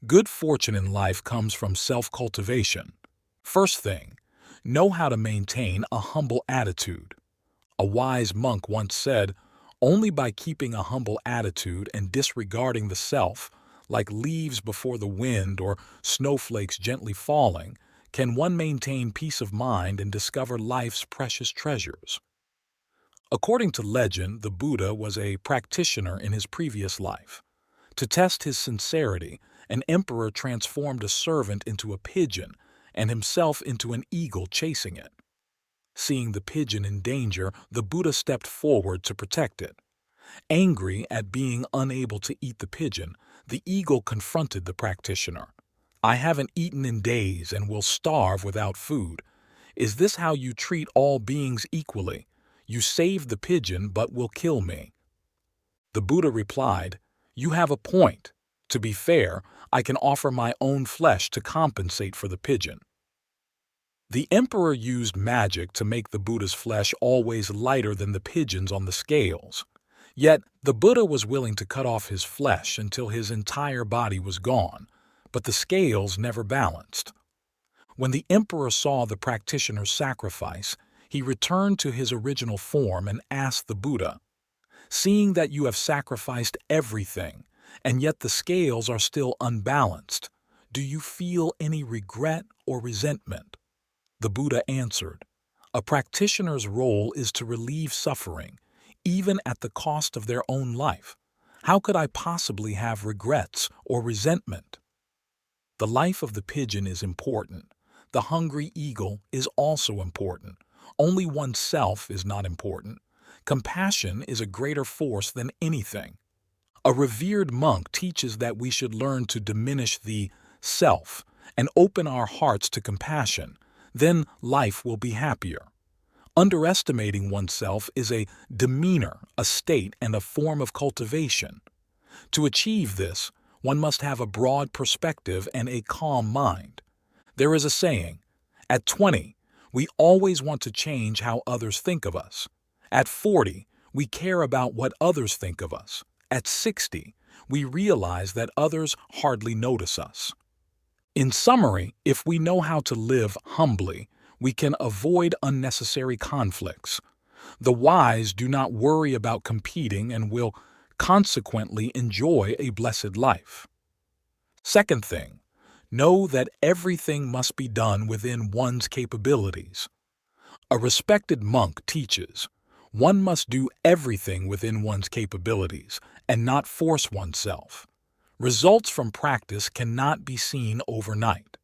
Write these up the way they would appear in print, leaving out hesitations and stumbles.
Good fortune in life comes from self-cultivation. First thing, know how to maintain a humble attitude. A wise monk once said, "Only by keeping a humble attitude and disregarding the self, like leaves before the wind or snowflakes gently falling, can one maintain peace of mind and discover life's precious treasures." According to legend, the Buddha was a practitioner in his previous life. To test his sincerity, an emperor transformed a servant into a pigeon and himself into an eagle chasing it. Seeing the pigeon in danger, the Buddha stepped forward to protect it. Angry at being unable to eat the pigeon, the eagle confronted the practitioner. "I haven't eaten in days and will starve without food. Is this how you treat all beings equally? You saved the pigeon but will kill me." The Buddha replied, "You have a point. To be fair, I can offer my own flesh to compensate for the pigeon." The emperor used magic to make the Buddha's flesh always lighter than the pigeons on the scales. Yet, the Buddha was willing to cut off his flesh until his entire body was gone, but the scales never balanced. When the emperor saw the practitioner's sacrifice, he returned to his original form and asked the Buddha, "Seeing that you have sacrificed everything, and yet the scales are still unbalanced, do you feel any regret or resentment?" The Buddha answered, "A practitioner's role is to relieve suffering, even at the cost of their own life. How could I possibly have regrets or resentment?" The life of the pigeon is important. The hungry eagle is also important. Only oneself is not important. Compassion is a greater force than anything. A revered monk teaches that we should learn to diminish the self and open our hearts to compassion. Then life will be happier. Underestimating oneself is a demeanor, a state, and a form of cultivation. To achieve this, one must have a broad perspective and a calm mind. There is a saying, "At 20, we always want to change how others think of us. At 40, we care about what others think of us. At 60, we realize that others hardly notice us." In summary, if we know how to live humbly, we can avoid unnecessary conflicts. The wise do not worry about competing and will consequently enjoy a blessed life. Second thing, know that everything must be done within one's capabilities. A respected monk teaches, one must do everything within one's capabilities and not force oneself. Results from practice cannot be seen overnight.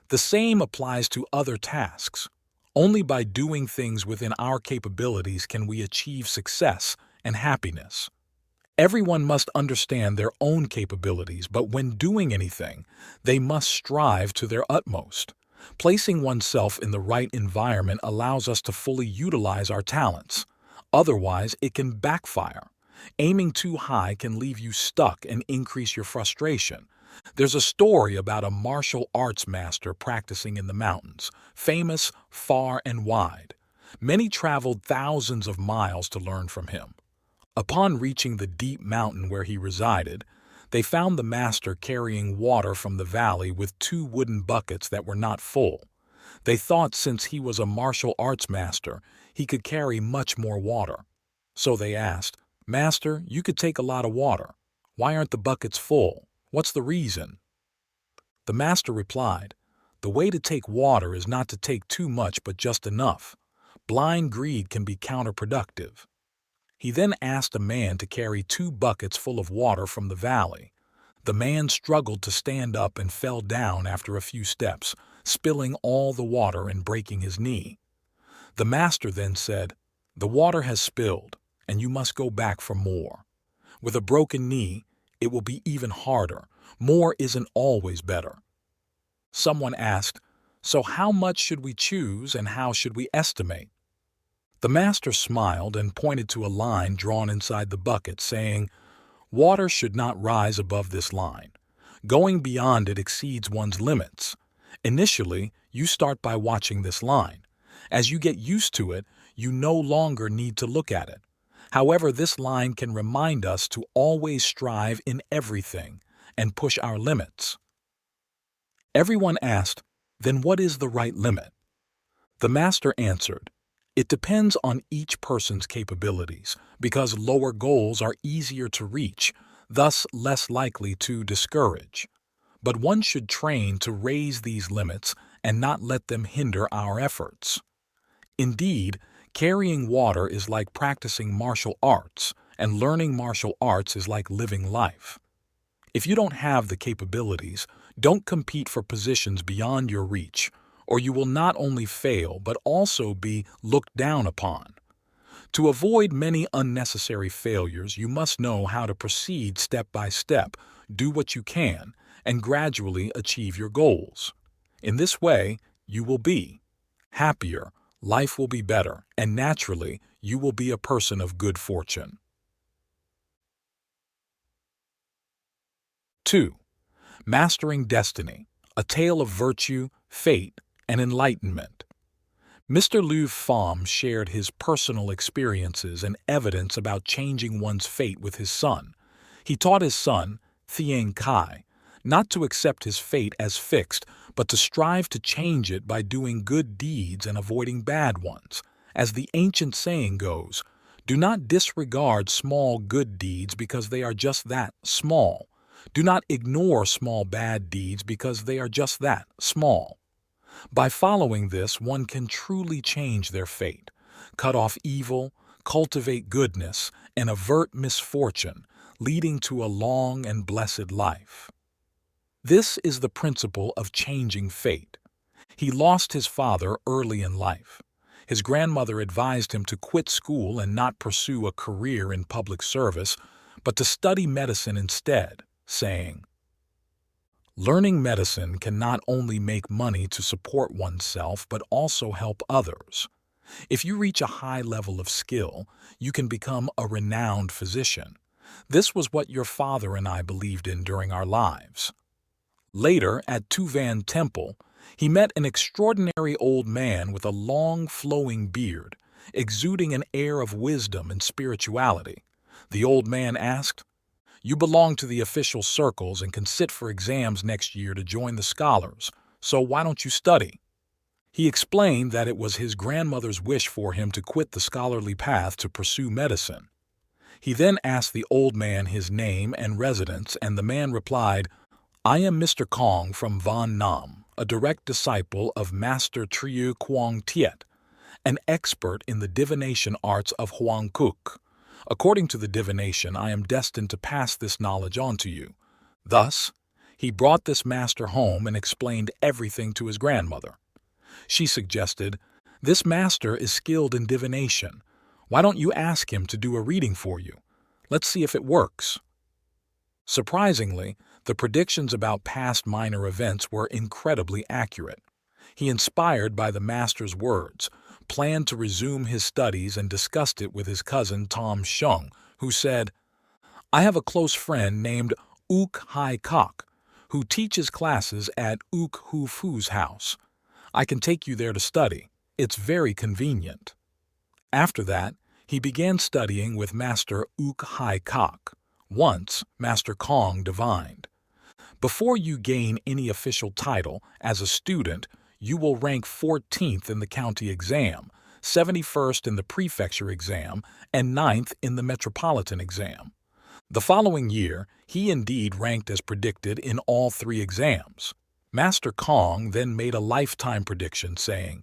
The same applies to other tasks. Only by doing things within our capabilities can we achieve success and happiness. Everyone must understand their own capabilities, but when doing anything, they must strive to their utmost. Placing oneself in the right environment allows us to fully utilize our talents. Otherwise, it can backfire. Aiming too high can leave you stuck and increase your frustration. There's a story about a martial arts master practicing in the mountains, famous far and wide. Many traveled thousands of miles to learn from him. Upon reaching the deep mountain where he resided, they found the master carrying water from the valley with 2 wooden buckets that were not full. They thought since he was a martial arts master, he could carry much more water. So they asked, "Master, you could take a lot of water. Why aren't the buckets full? What's the reason?" The master replied, "The way to take water is not to take too much but just enough. Blind greed can be counterproductive." He then asked a man to carry 2 buckets full of water from the valley. The man struggled to stand up and fell down after a few steps, spilling all the water and breaking his knee. The master then said, "The water has spilled, and you must go back for more. With a broken knee, it will be even harder. More isn't always better." Someone asked, "So how much should we choose and how should we estimate?" The master smiled and pointed to a line drawn inside the bucket, saying, "Water should not rise above this line. Going beyond it exceeds one's limits. Initially, you start by watching this line. As you get used to it, you no longer need to look at it. However, this line can remind us to always strive in everything and push our limits. Everyone asked, "Then what is the right limit?" The master answered, "It depends on each person's capabilities, because lower goals are easier to reach, thus less likely to discourage. But one should train to raise these limits and not let them hinder our efforts. Indeed, carrying water is like practicing martial arts, and learning martial arts is like living life. If you don't have the capabilities, don't compete for positions beyond your reach, or you will not only fail but also be looked down upon. To avoid many unnecessary failures, you must know how to proceed step by step, do what you can, and gradually achieve your goals. In this way, you will be happier, life will be better, and naturally, you will be a person of good fortune. 2. Mastering Destiny, a tale of virtue, fate, and enlightenment. Mr. Liu Pham shared his personal experiences and evidence about changing one's fate with his son. He taught his son, Thieng Kai, not to accept his fate as fixed, but to strive to change it by doing good deeds and avoiding bad ones. As the ancient saying goes, do not disregard small good deeds because they are just that, small. Do not ignore small bad deeds because they are just that, small. By following this, one can truly change their fate, cut off evil, cultivate goodness, and avert misfortune, leading to a long and blessed life. This is the principle of changing fate. He lost his father early in life. His grandmother advised him to quit school and not pursue a career in public service, but to study medicine instead, saying, "Learning medicine can not only make money to support oneself but also help others. If you reach a high level of skill, you can become a renowned physician. This was what your father and I believed in during our lives." Later, at Tuvan Temple, he met an extraordinary old man with a long flowing beard, exuding an air of wisdom and spirituality. The old man asked, "You belong to the official circles and can sit for exams next year to join the scholars, so why don't you study?" He explained that it was his grandmother's wish for him to quit the scholarly path to pursue medicine. He then asked the old man his name and residence, and the man replied, "I am Mr. Kong from Van Nam, a direct disciple of Master Trieu Quang Tiet, an expert in the divination arts of Huang Kuk. According to the divination, I am destined to pass this knowledge on to you." Thus, he brought this master home and explained everything to his grandmother. She suggested, "This master is skilled in divination. Why don't you ask him to do a reading for you? Let's see if it works." Surprisingly, the predictions about past minor events were incredibly accurate. He, inspired by the master's words, planned to resume his studies and discussed it with his cousin Tom Shung, who said, "I have a close friend named Uk Hai Kok, who teaches classes at Uk Hu Fu's house. I can take you there to study. It's very convenient." After that, he began studying with Master Uk Hai Kok. Once, Master Kong divined, "Before you gain any official title, as a student, you will rank 14th in the county exam, 71st in the prefecture exam, and 9th in the metropolitan exam." The following year, he indeed ranked as predicted in all three exams. Master Kong then made a lifetime prediction saying,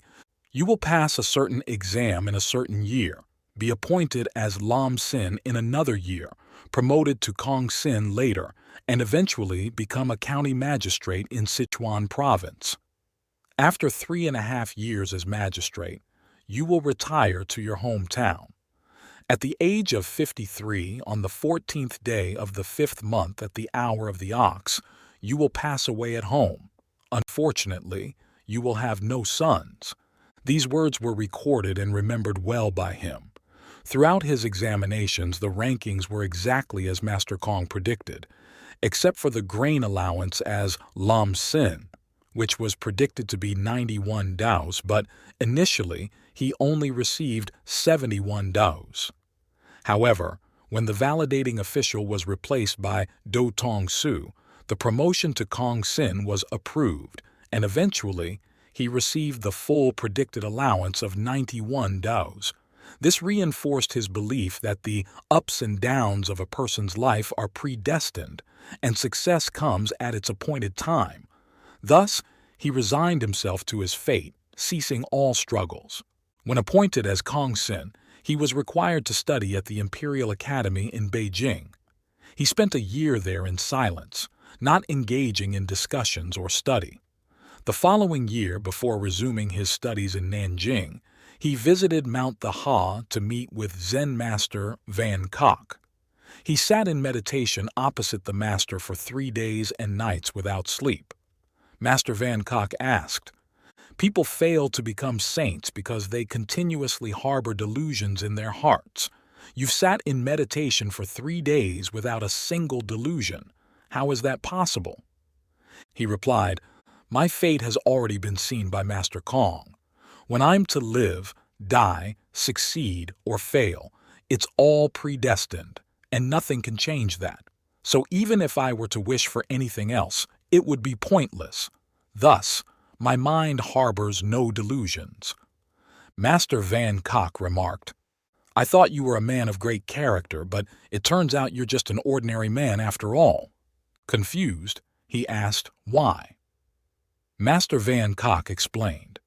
"You will pass a certain exam in a certain year, be appointed as Lam Sin in another year, promoted to Kong Sin later, and eventually become a county magistrate in Sichuan province. After 3.5 years as magistrate, you will retire to your hometown. At the age of 53, on the 14th day of the 5th month at the hour of the ox, you will pass away at home. Unfortunately, you will have no sons." These words were recorded and remembered well by him. Throughout his examinations, the rankings were exactly as Master Kong predicted, except for the grain allowance as Lam Sin, which was predicted to be 91 daos, but initially he only received 71 daos. However, when the validating official was replaced by Do Tong Su, The promotion to Kong Sin was approved, and eventually he received the full predicted allowance of 91 daos. This reinforced his belief that the ups and downs of a person's life are predestined, and success comes at its appointed time. Thus, he resigned himself to his fate, ceasing all struggles. When appointed as Kong Sin, he was required to study at the Imperial Academy in Beijing. He spent a year there in silence, not engaging in discussions or study. The following year, before resuming his studies in Nanjing, he visited Mount the Ha to meet with Zen Master Van Kok. He sat in meditation opposite the master for 3 days and nights without sleep. Master Van Kok asked, "People fail to become saints because they continuously harbor delusions in their hearts. You've sat in meditation for 3 days without a single delusion. How is that possible?" He replied, "My fate has already been seen by Master Kong. When I'm to live, die, succeed, or fail, it's all predestined, and nothing can change that. So even if I were to wish for anything else, it would be pointless. Thus, my mind harbors no delusions." Master Van Kok remarked, "I thought you were a man of great character, but it turns out you're just an ordinary man after all." Confused, he asked why. Master Van Kok explained,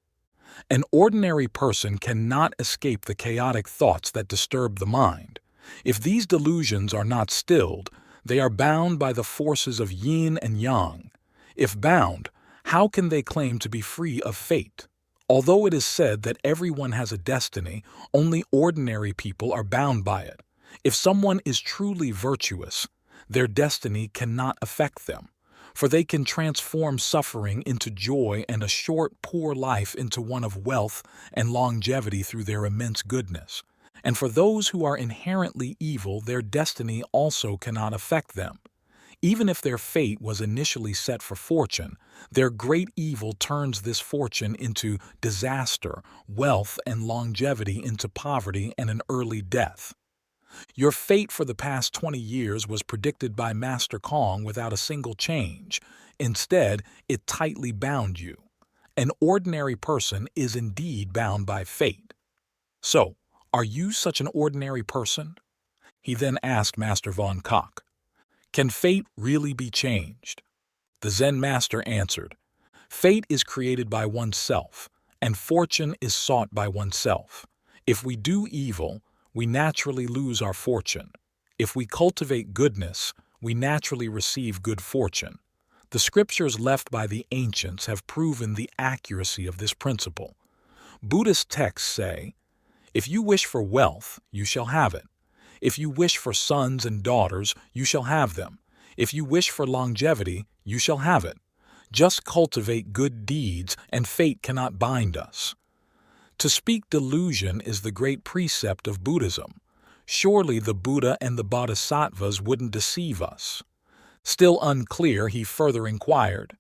"An ordinary person cannot escape the chaotic thoughts that disturb the mind. If these delusions are not stilled, they are bound by the forces of yin and yang. If bound, how can they claim to be free of fate? Although it is said that everyone has a destiny, only ordinary people are bound by it. If someone is truly virtuous, their destiny cannot affect them, for they can transform suffering into joy and a short, poor life into one of wealth and longevity through their immense goodness. And for those who are inherently evil, their destiny also cannot affect them. Even if their fate was initially set for fortune, their great evil turns this fortune into disaster, wealth and longevity into poverty and an early death. Your fate for the past 20 years was predicted by Master Kong without a single change. Instead, it tightly bound you. An ordinary person is indeed bound by fate. So, are you such an ordinary person?" He then asked Master Van Kok, "Can fate really be changed?" The Zen master answered, "Fate is created by oneself, and fortune is sought by oneself. If we do evil, we naturally lose our fortune. If we cultivate goodness, we naturally receive good fortune. The scriptures left by the ancients have proven the accuracy of this principle. Buddhist texts say, 'If you wish for wealth, you shall have it. If you wish for sons and daughters, you shall have them. If you wish for longevity, you shall have it. Just cultivate good deeds, and fate cannot bind us.' To speak delusion is the great precept of Buddhism. Surely the Buddha and the Bodhisattvas wouldn't deceive us." Still unclear, he further inquired.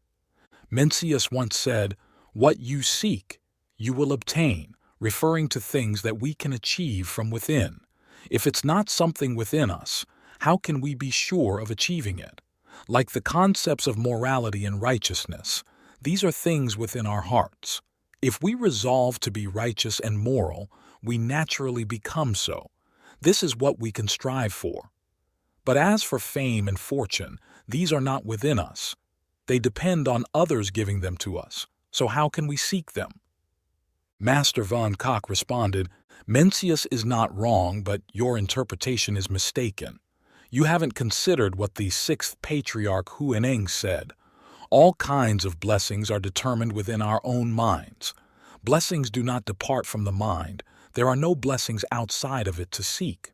Mencius once said, "What you seek, you will obtain," referring to things that we can achieve from within. If it's not something within us, how can we be sure of achieving it? Like the concepts of morality and righteousness, these are things within our hearts. If we resolve to be righteous and moral, we naturally become so. This is what we can strive for. But as for fame and fortune, these are not within us. They depend on others giving them to us, so how can we seek them? Master Van Kok responded, "Mencius is not wrong, but your interpretation is mistaken. You haven't considered what the 6th Patriarch Huineng said. All kinds of blessings are determined within our own minds. Blessings do not depart from the mind. There are no blessings outside of it to seek.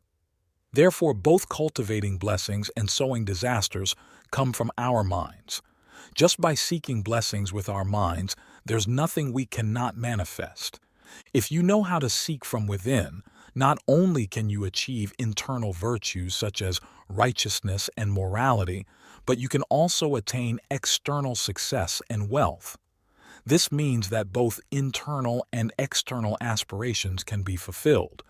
Therefore, both cultivating blessings and sowing disasters come from our minds. Just by seeking blessings with our minds, there's nothing we cannot manifest. If you know how to seek from within, not only can you achieve internal virtues such as righteousness and morality, but you can also attain external success and wealth. This means that both internal and external aspirations can be fulfilled.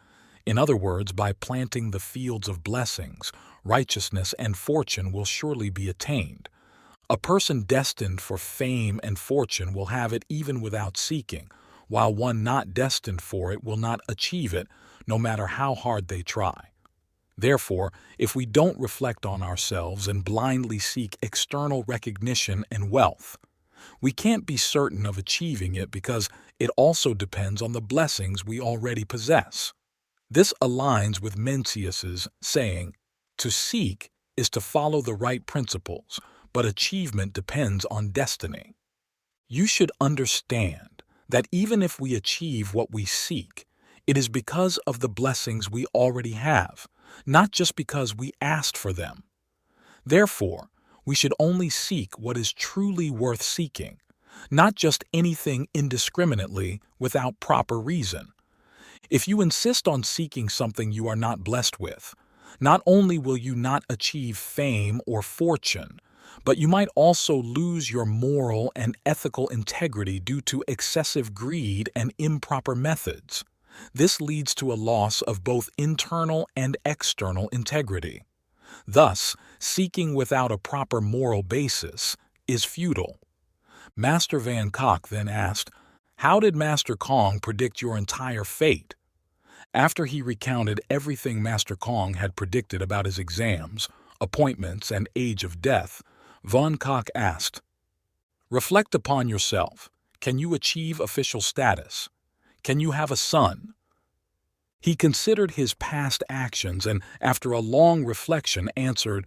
In other words, by planting the fields of blessings, righteousness and fortune will surely be attained. A person destined for fame and fortune will have it even without seeking, while one not destined for it will not achieve it, no matter how hard they try. Therefore, if we don't reflect on ourselves and blindly seek external recognition and wealth, we can't be certain of achieving it because it also depends on the blessings we already possess. This aligns with Mencius's saying, "To seek is to follow the right principles, but achievement depends on destiny." You should understand that even if we achieve what we seek, it is because of the blessings we already have, not just because we asked for them. Therefore, we should only seek what is truly worth seeking, not just anything indiscriminately without proper reason. If you insist on seeking something you are not blessed with, not only will you not achieve fame or fortune, but you might also lose your moral and ethical integrity due to excessive greed and improper methods. This leads to a loss of both internal and external integrity. Thus, seeking without a proper moral basis is futile. Master Van Kok then asked, "How did Master Kong predict your entire fate?" After he recounted everything Master Kong had predicted about his exams, appointments, and age of death, Van Kok asked, "Reflect upon yourself. Can you achieve official status? Can you have a son?" He considered his past actions and, after a long reflection, answered,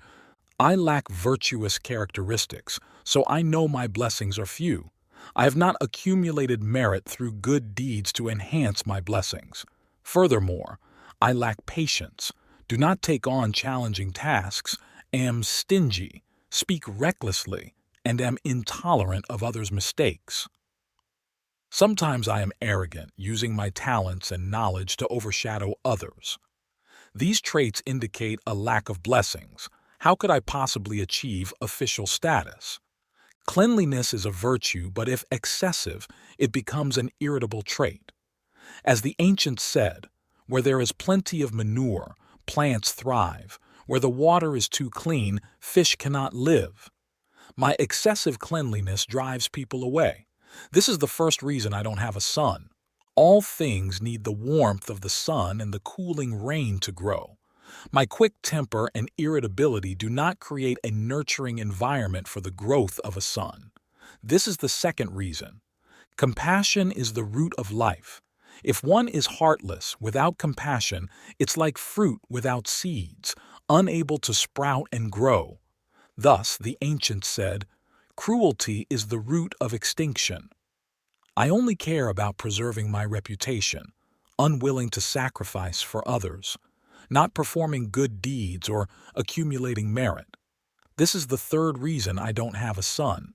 "I lack virtuous characteristics, so I know my blessings are few. I have not accumulated merit through good deeds to enhance my blessings. Furthermore, I lack patience, do not take on challenging tasks, am stingy, speak recklessly, and am intolerant of others' mistakes. Sometimes I am arrogant, using my talents and knowledge to overshadow others. These traits indicate a lack of blessings. How could I possibly achieve official status? Cleanliness is a virtue, but if excessive, it becomes an irritable trait. As the ancients said, where there is plenty of manure, plants thrive. Where the water is too clean, fish cannot live. My excessive cleanliness drives people away. This is the first reason I don't have a son. All things need the warmth of the sun and the cooling rain to grow. My quick temper and irritability do not create a nurturing environment for the growth of a son. This is the second reason. Compassion is the root of life. If one is heartless, without compassion, it's like fruit without seeds, unable to sprout and grow. Thus, the ancients said, "Cruelty is the root of extinction." I only care about preserving my reputation, unwilling to sacrifice for others, not performing good deeds or accumulating merit. This is the third reason I don't have a son.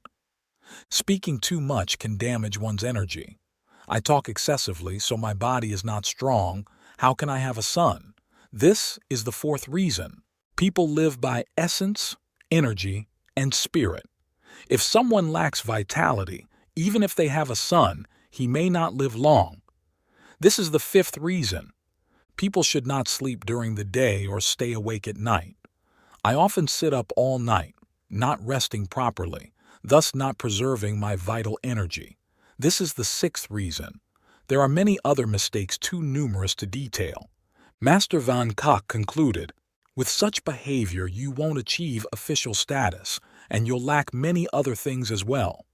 Speaking too much can damage one's energy. I talk excessively, so my body is not strong. How can I have a son? This is the fourth reason. People live by essence, energy, and spirit. If someone lacks vitality, even if they have a son, he may not live long. This is the fifth reason. People should not sleep during the day or stay awake at night. I often sit up all night, not resting properly, thus not preserving my vital energy. This is the sixth reason. There are many other mistakes too numerous to detail. Master Van Kok concluded, "With such behavior you won't achieve official status, and you'll lack many other things as well.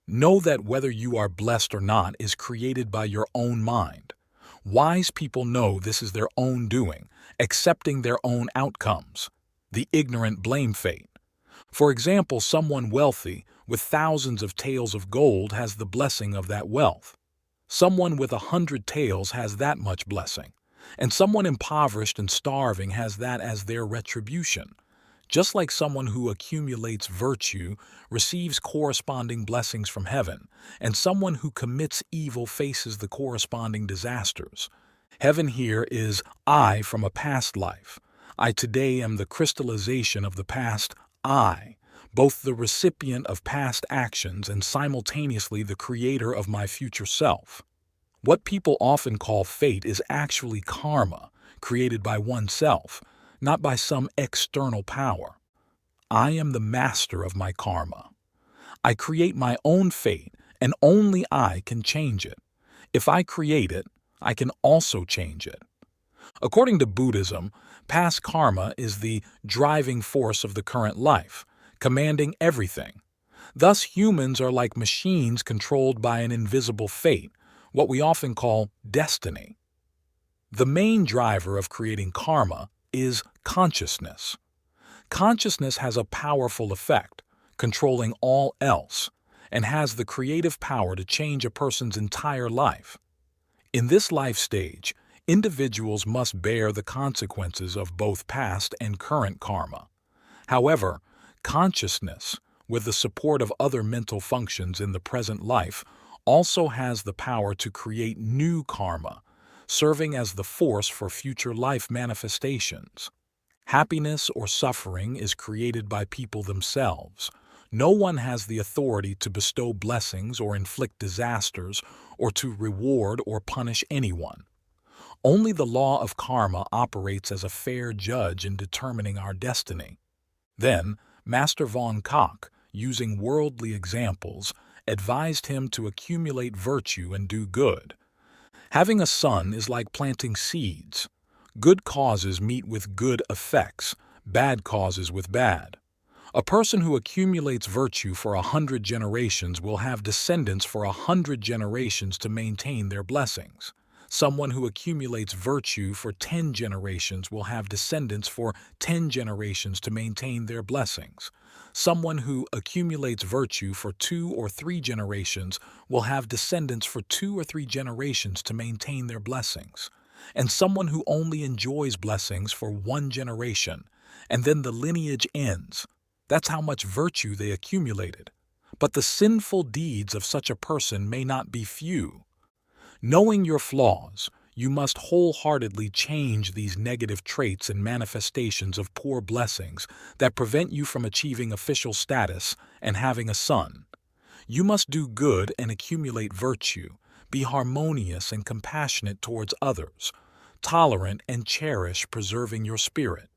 Know that whether you are blessed or not is created by your own mind. Wise people know this is their own doing, accepting their own outcomes. The ignorant blame fate. For example, someone wealthy with thousands of taels of gold has the blessing of that wealth. Someone with 100 taels has that much blessing, and someone impoverished and starving has that as their retribution. Just like someone who accumulates virtue receives corresponding blessings from heaven, and someone who commits evil faces the corresponding disasters. Heaven here is I from a past life. I today am the crystallization of the past I, both the recipient of past actions and simultaneously the creator of my future self. What people often call fate is actually karma, created by oneself, not by some external power. I am the master of my karma. I create my own fate, and only I can change it. If I create it, I can also change it. According to Buddhism, past karma is the driving force of the current life, commanding everything. Thus, humans are like machines controlled by an invisible fate, what we often call destiny. The main driver of creating karma is consciousness. Consciousness has a powerful effect, controlling all else, and has the creative power to change a person's entire life. In this life stage, individuals must bear the consequences of both past and current karma. However, consciousness, with the support of other mental functions in the present life, also has the power to create new karma, serving as the force for future life manifestations. Happiness or suffering is created by people themselves. No one has the authority to bestow blessings or inflict disasters or to reward or punish anyone. Only the law of karma operates as a fair judge in determining our destiny. Then, Master von Koch, using worldly examples, advised him to accumulate virtue and do good. Having a son is like planting seeds. Good causes meet with good effects, bad causes with bad. A person who accumulates virtue for 100 generations will have descendants for 100 generations to maintain their blessings. Someone who accumulates virtue for 10 generations will have descendants for 10 generations to maintain their blessings. Someone who accumulates virtue for 2 or 3 generations will have descendants for 2 or 3 generations to maintain their blessings. And someone who only enjoys blessings for 1 generation, and then the lineage ends. That's how much virtue they accumulated. But the sinful deeds of such a person may not be few. Knowing your flaws, you must wholeheartedly change these negative traits and manifestations of poor blessings that prevent you from achieving official status and having a son. You must do good and accumulate virtue, be harmonious and compassionate towards others, tolerant and cherish preserving your spirit.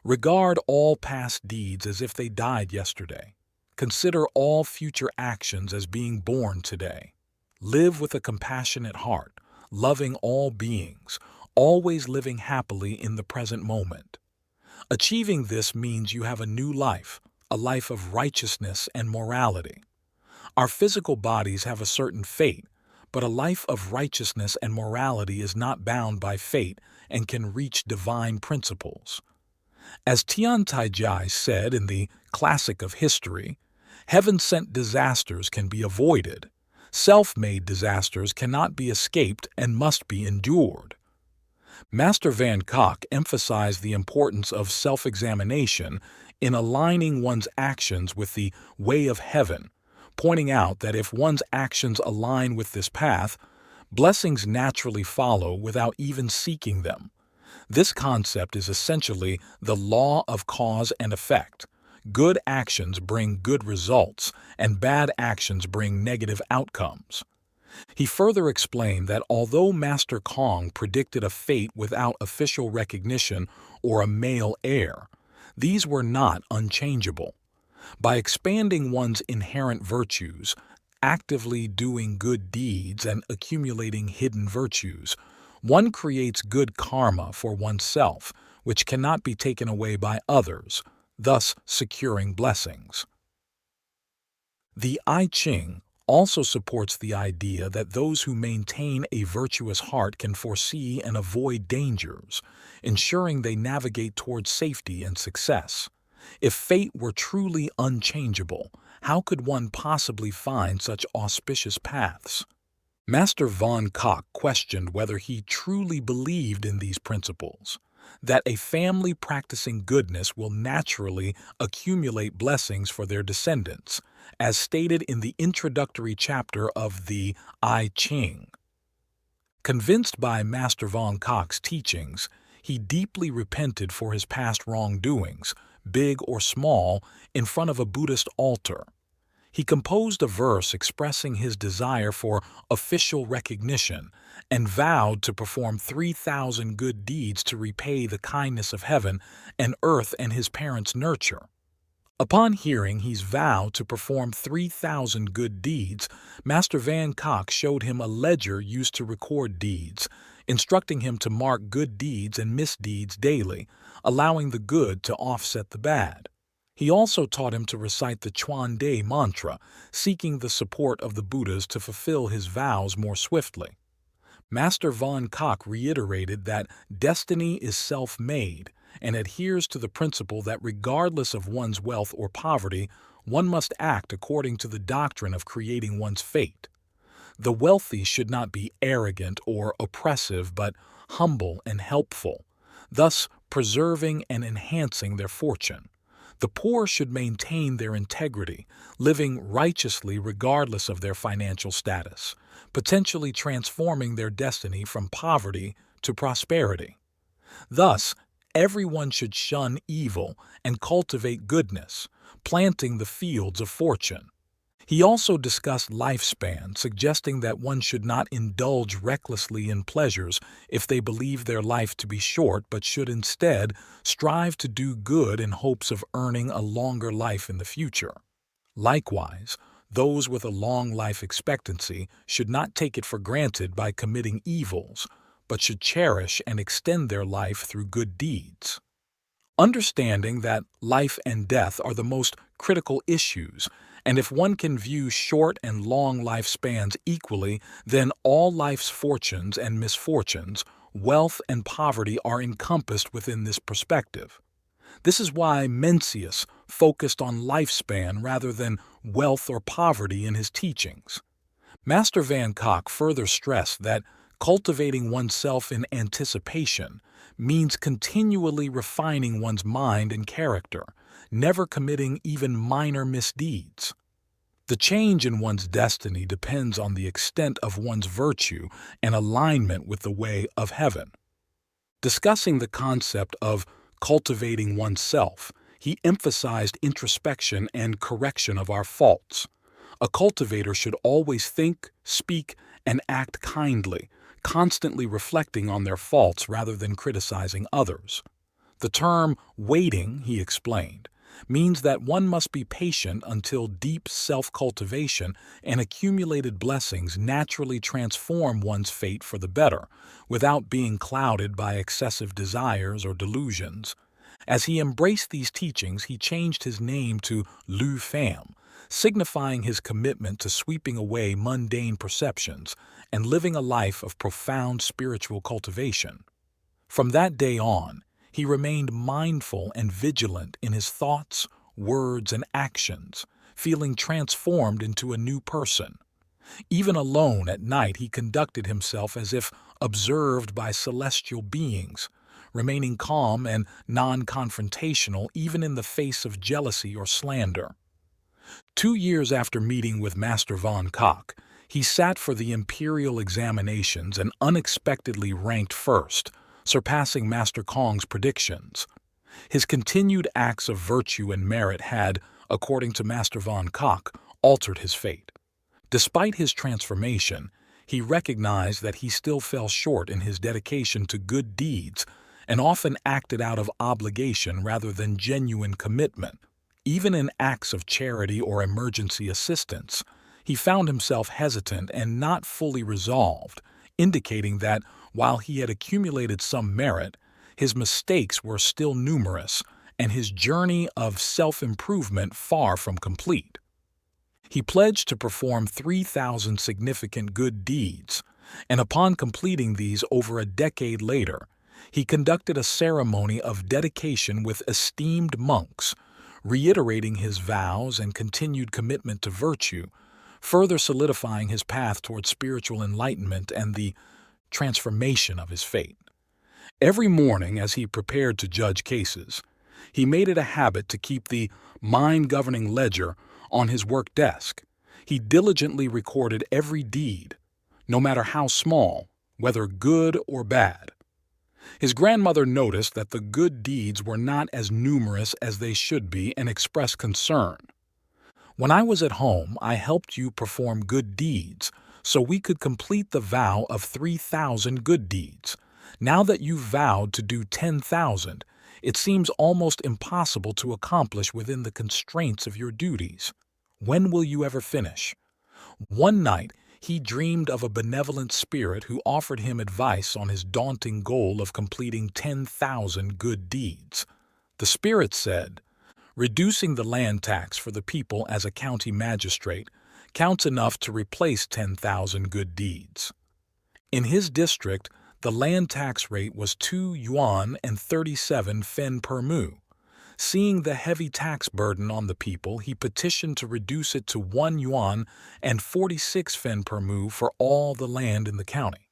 Regard all past deeds as if they died yesterday. Consider all future actions as being born today. Live with a compassionate heart, loving all beings, always living happily in the present moment. Achieving this means you have a new life, a life of righteousness and morality. Our physical bodies have a certain fate, but a life of righteousness and morality is not bound by fate and can reach divine principles. As Tian Taijai said in the Classic of History, heaven-sent disasters can be avoided. Self-made disasters cannot be escaped and must be endured. Master Van Koch emphasized the importance of self-examination in aligning one's actions with the way of heaven, pointing out that if one's actions align with this path, blessings naturally follow without even seeking them. This concept is essentially the law of cause and effect. Good actions bring good results, and bad actions bring negative outcomes. He further explained that although Master Kong predicted a fate without official recognition or a male heir, these were not unchangeable. By expanding one's inherent virtues, actively doing good deeds and accumulating hidden virtues, one creates good karma for oneself, which cannot be taken away by others, thus securing blessings. The I Ching also supports the idea that those who maintain a virtuous heart can foresee and avoid dangers, ensuring they navigate towards safety and success. If fate were truly unchangeable, how could one possibly find such auspicious paths? Master von Koch questioned whether he truly believed in these principles, that a family practicing goodness will naturally accumulate blessings for their descendants, as stated in the introductory chapter of the I Ching. Convinced by Master von Koch's teachings, he deeply repented for his past wrongdoings, big or small, in front of a Buddhist altar. He composed a verse expressing his desire for official recognition and vowed to perform 3,000 good deeds to repay the kindness of heaven and earth and his parents' nurture. Upon hearing he's vowed to perform 3,000 good deeds, Master Van Cock showed him a ledger used to record deeds, instructing him to mark good deeds and misdeeds daily, allowing the good to offset the bad. He also taught him to recite the Chuan Day mantra, seeking the support of the Buddhas to fulfill his vows more swiftly. Master Van Cock reiterated that destiny is self-made and adheres to the principle that regardless of one's wealth or poverty, one must act according to the doctrine of creating one's fate. The wealthy should not be arrogant or oppressive, but humble and helpful, thus preserving and enhancing their fortune. The poor should maintain their integrity, living righteously regardless of their financial status, potentially transforming their destiny from poverty to prosperity. Thus, everyone should shun evil and cultivate goodness, planting the fields of fortune. He also discussed lifespan, suggesting that one should not indulge recklessly in pleasures if they believe their life to be short, but should instead strive to do good in hopes of earning a longer life in the future. Likewise, those with a long life expectancy should not take it for granted by committing evils, but should cherish and extend their life through good deeds. Understanding that life and death are the most critical issues, and if one can view short and long lifespans equally, then all life's fortunes and misfortunes, wealth and poverty are encompassed within this perspective. This is why Mencius focused on lifespan rather than wealth or poverty in his teachings. Master Van Cock further stressed that cultivating oneself in anticipation means continually refining one's mind and character, never committing even minor misdeeds. The change in one's destiny depends on the extent of one's virtue and alignment with the way of heaven. Discussing the concept of cultivating oneself, he emphasized introspection and correction of our faults. A cultivator should always think, speak, and act kindly, constantly reflecting on their faults rather than criticizing others. The term waiting, he explained, means that one must be patient until deep self-cultivation and accumulated blessings naturally transform one's fate for the better, without being clouded by excessive desires or delusions. As he embraced these teachings, he changed his name to Lu Pham, signifying his commitment to sweeping away mundane perceptions and living a life of profound spiritual cultivation. From that day on, he remained mindful and vigilant in his thoughts, words, and actions, feeling transformed into a new person. Even alone at night, he conducted himself as if observed by celestial beings, remaining calm and non-confrontational even in the face of jealousy or slander. 2 years after meeting with Master Van Cock, he sat for the imperial examinations and unexpectedly ranked first, surpassing Master Kong's predictions. His continued acts of virtue and merit had, according to Master Van Cock, altered his fate. Despite his transformation, he recognized that he still fell short in his dedication to good deeds and often acted out of obligation rather than genuine commitment. Even in acts of charity or emergency assistance, he found himself hesitant and not fully resolved, indicating that, while he had accumulated some merit, his mistakes were still numerous and his journey of self-improvement far from complete. He pledged to perform 3,000 significant good deeds, and upon completing these over a decade later, he conducted a ceremony of dedication with esteemed monks, reiterating his vows and continued commitment to virtue, further solidifying his path toward spiritual enlightenment and the transformation of his fate. Every morning, as he prepared to judge cases, he made it a habit to keep the mind-governing ledger on his work desk. He diligently recorded every deed, no matter how small, whether good or bad. His grandmother noticed that the good deeds were not as numerous as they should be and expressed concern. "When I was at home, I helped you perform good deeds, so we could complete the vow of 3,000 good deeds. Now that you've vowed to do 10,000, It seems almost impossible to accomplish within the constraints of your duties. When will you ever finish? One night, he dreamed of a benevolent spirit who offered him advice on his daunting goal of completing 10,000 good deeds. The spirit said, "Reducing the land tax for the people as a county magistrate counts enough to replace 10,000 good deeds." In his district, the land tax rate was 2 yuan and 37 fen per mu. Seeing the heavy tax burden on the people, he petitioned to reduce it to 1 yuan and 46 fen per mu for all the land in the county.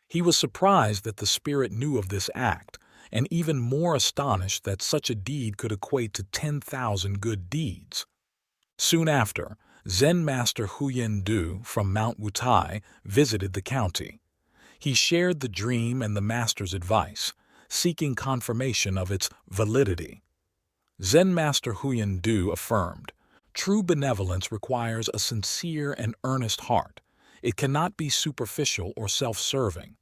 He was surprised that the spirit knew of this act, and even more astonished that such a deed could equate to 10,000 good deeds. Soon after, Zen Master Huyen Du from Mount Wutai visited the county. He shared the dream and the master's advice, seeking confirmation of its validity. Zen Master Huyen Du affirmed, "True benevolence requires a sincere and earnest heart. It cannot be superficial or self-serving.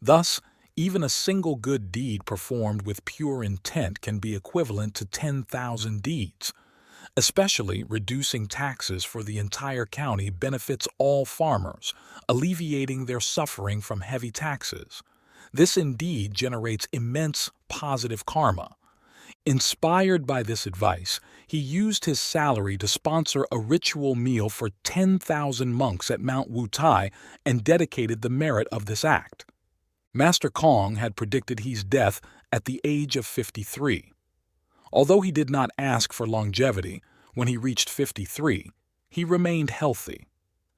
Thus, even a single good deed performed with pure intent can be equivalent to 10,000 deeds. Especially reducing taxes for the entire county benefits all farmers, alleviating their suffering from heavy taxes. This indeed generates immense positive karma." Inspired by this advice, he used his salary to sponsor a ritual meal for 10,000 monks at Mount Wutai and dedicated the merit of this act. Master Kong had predicted his death at the age of 53. Although he did not ask for longevity, when he reached 53, he remained healthy.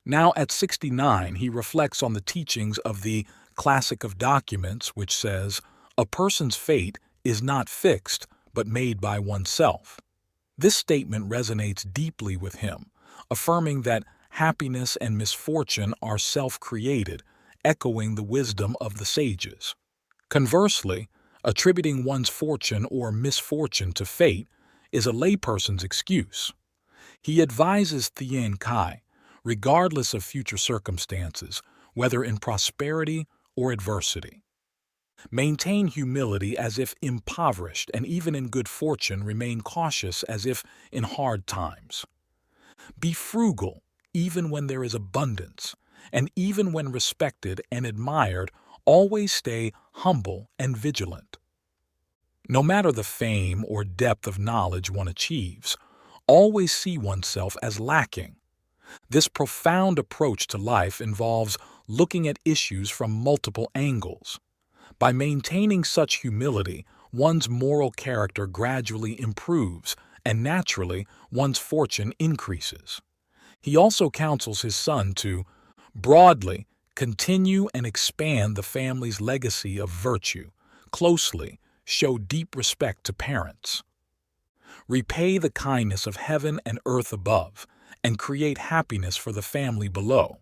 Now at 69, he reflects on the teachings of the Classic of Documents, which says, "A person's fate is not fixed, but made by oneself." This statement resonates deeply with him, affirming that happiness and misfortune are self-created, echoing the wisdom of the sages. Conversely, attributing one's fortune or misfortune to fate is a layperson's excuse. He advises Thien Kai, regardless of future circumstances, whether in prosperity or adversity. Maintain humility as if impoverished, and even in good fortune remain cautious as if in hard times. Be frugal even when there is abundance, and even when respected and admired, always stay humble and vigilant. No matter the fame or depth of knowledge one achieves, always see oneself as lacking. This profound approach to life involves looking at issues from multiple angles. By maintaining such humility, one's moral character gradually improves, and naturally, one's fortune increases. He also counsels his son to, broadly, continue and expand the family's legacy of virtue, closely, show deep respect to parents. Repay the kindness of heaven and earth above, and create happiness for the family below.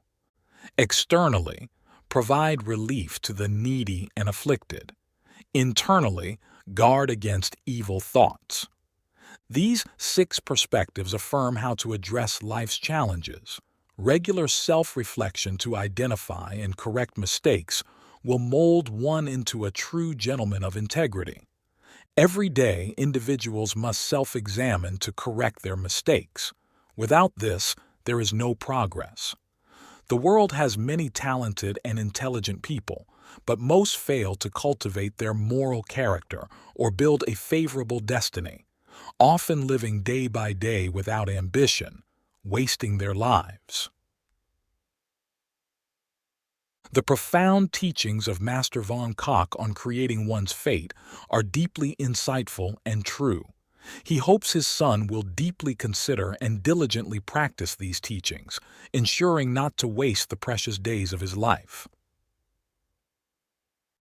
Externally, provide relief to the needy and afflicted. Internally, guard against evil thoughts. These 6 perspectives affirm how to address life's challenges. Regular self-reflection to identify and correct mistakes will mold one into a true gentleman of integrity. Every day, individuals must self-examine to correct their mistakes. Without this, there is no progress. The world has many talented and intelligent people, but most fail to cultivate their moral character or build a favorable destiny, often living day by day without ambition, wasting their lives. The profound teachings of Master von Koch on creating one's fate are deeply insightful and true. He hopes his son will deeply consider and diligently practice these teachings, ensuring not to waste the precious days of his life.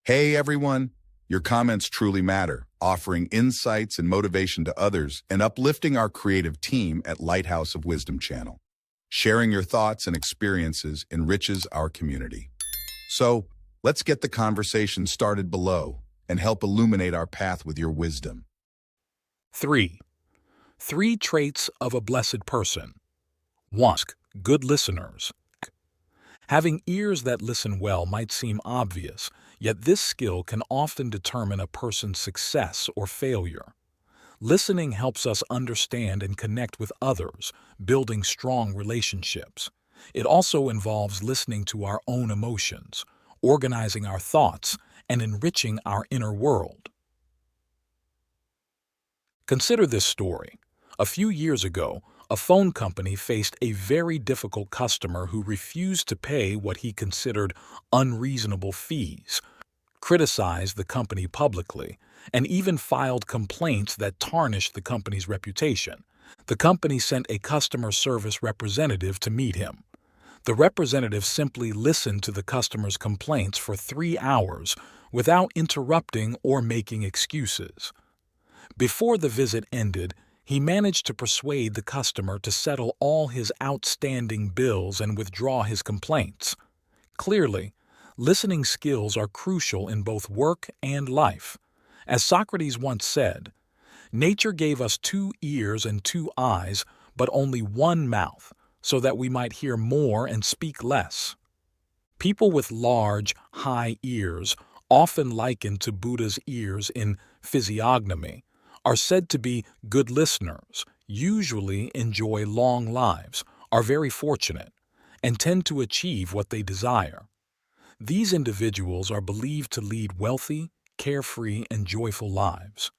Hey everyone, your comments truly matter, offering insights and motivation to others and uplifting our creative team at Lighthouse of Wisdom channel. Sharing your thoughts and experiences enriches our community. So, let's get the conversation started below and help illuminate our path with your wisdom. 3. 3 traits of a blessed person. 1. Good listeners. Having ears that listen well might seem obvious, Yet this skill can often determine a person's success or failure. Listening helps us understand and connect with others, building strong relationships. It also involves listening to our own emotions, organizing our thoughts, and enriching our inner world. Consider this story. A few years ago, a phone company faced a very difficult customer who refused to pay what he considered unreasonable fees, criticized the company publicly, and even filed complaints that tarnished the company's reputation. The company sent a customer service representative to meet him. The representative simply listened to the customer's complaints for 3 hours without interrupting or making excuses. Before the visit ended, he managed to persuade the customer to settle all his outstanding bills and withdraw his complaints. Clearly, listening skills are crucial in both work and life. As Socrates once said, "Nature gave us 2 ears and 2 eyes, but only 1 mouth, so that we might hear more and speak less." People with large, high ears, often likened to Buddha's ears in physiognomy, are said to be good listeners, usually enjoy long lives, are very fortunate, and tend to achieve what they desire. These individuals are believed to lead wealthy, carefree, and joyful lives.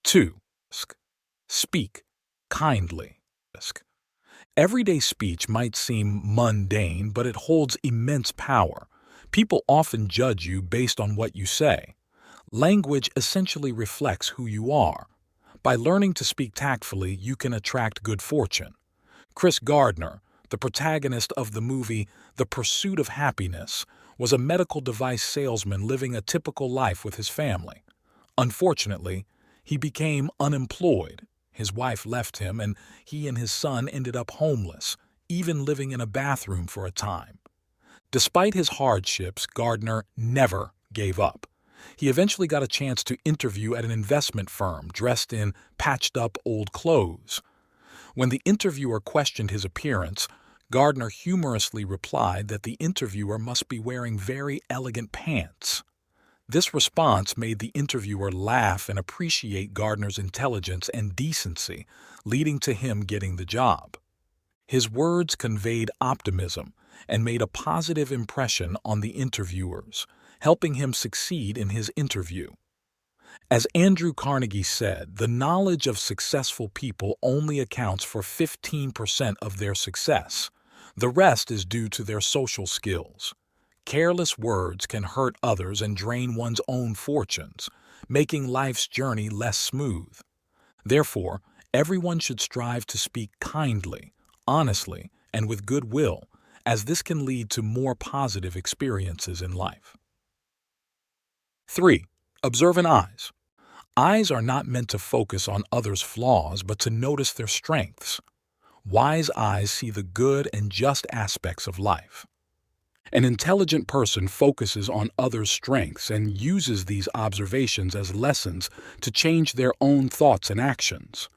2. Speak kindly. Everyday speech might seem mundane, but it holds immense power. People often judge you based on what you say. Language essentially reflects who you are. By learning to speak tactfully, you can attract good fortune. Chris Gardner, the protagonist of the movie The Pursuit of Happiness, was a medical device salesman living a typical life with his family. Unfortunately, he became unemployed. His wife left him, and he and his son ended up homeless, even living in a bathroom for a time. Despite his hardships, Gardner never gave up. He eventually got a chance to interview at an investment firm dressed in patched-up old clothes. When the interviewer questioned his appearance, Gardner humorously replied that the interviewer must be wearing very elegant pants. This response made the interviewer laugh and appreciate Gardner's intelligence and decency, leading to him getting the job. His words conveyed optimism and made a positive impression on the interviewers, helping him succeed in his interview. As Andrew Carnegie said, the knowledge of successful people only accounts for 15% of their success. The rest is due to their social skills. Careless words can hurt others and drain one's own fortunes, making life's journey less smooth. Therefore, everyone should strive to speak kindly, honestly, and with goodwill, as this can lead to more positive experiences in life. 3. Observant eyes. Eyes are not meant to focus on others' flaws, but to notice their strengths. Wise eyes see the good and just aspects of life. An intelligent person focuses on others' strengths and uses these observations as lessons to change their own thoughts and actions.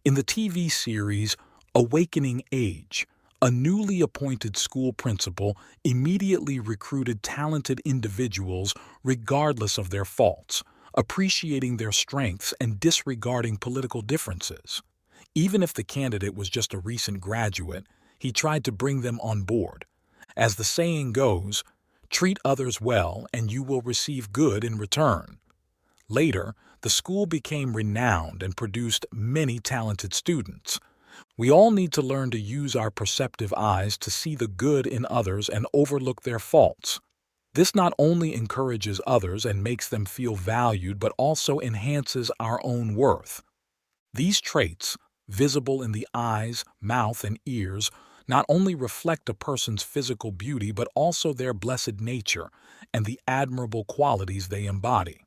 In the TV series Awakening Age, a newly appointed school principal immediately recruited talented individuals regardless of their faults, appreciating their strengths and disregarding political differences. Even if the candidate was just a recent graduate, he tried to bring them on board. As the saying goes, treat others well and you will receive good in return. Later, the school became renowned and produced many talented students. We all need to learn to use our perceptive eyes to see the good in others and overlook their faults. This not only encourages others and makes them feel valued, but also enhances our own worth. These traits, visible in the eyes, mouth, and ears, not only reflect a person's physical beauty, but also their blessed nature and the admirable qualities they embody.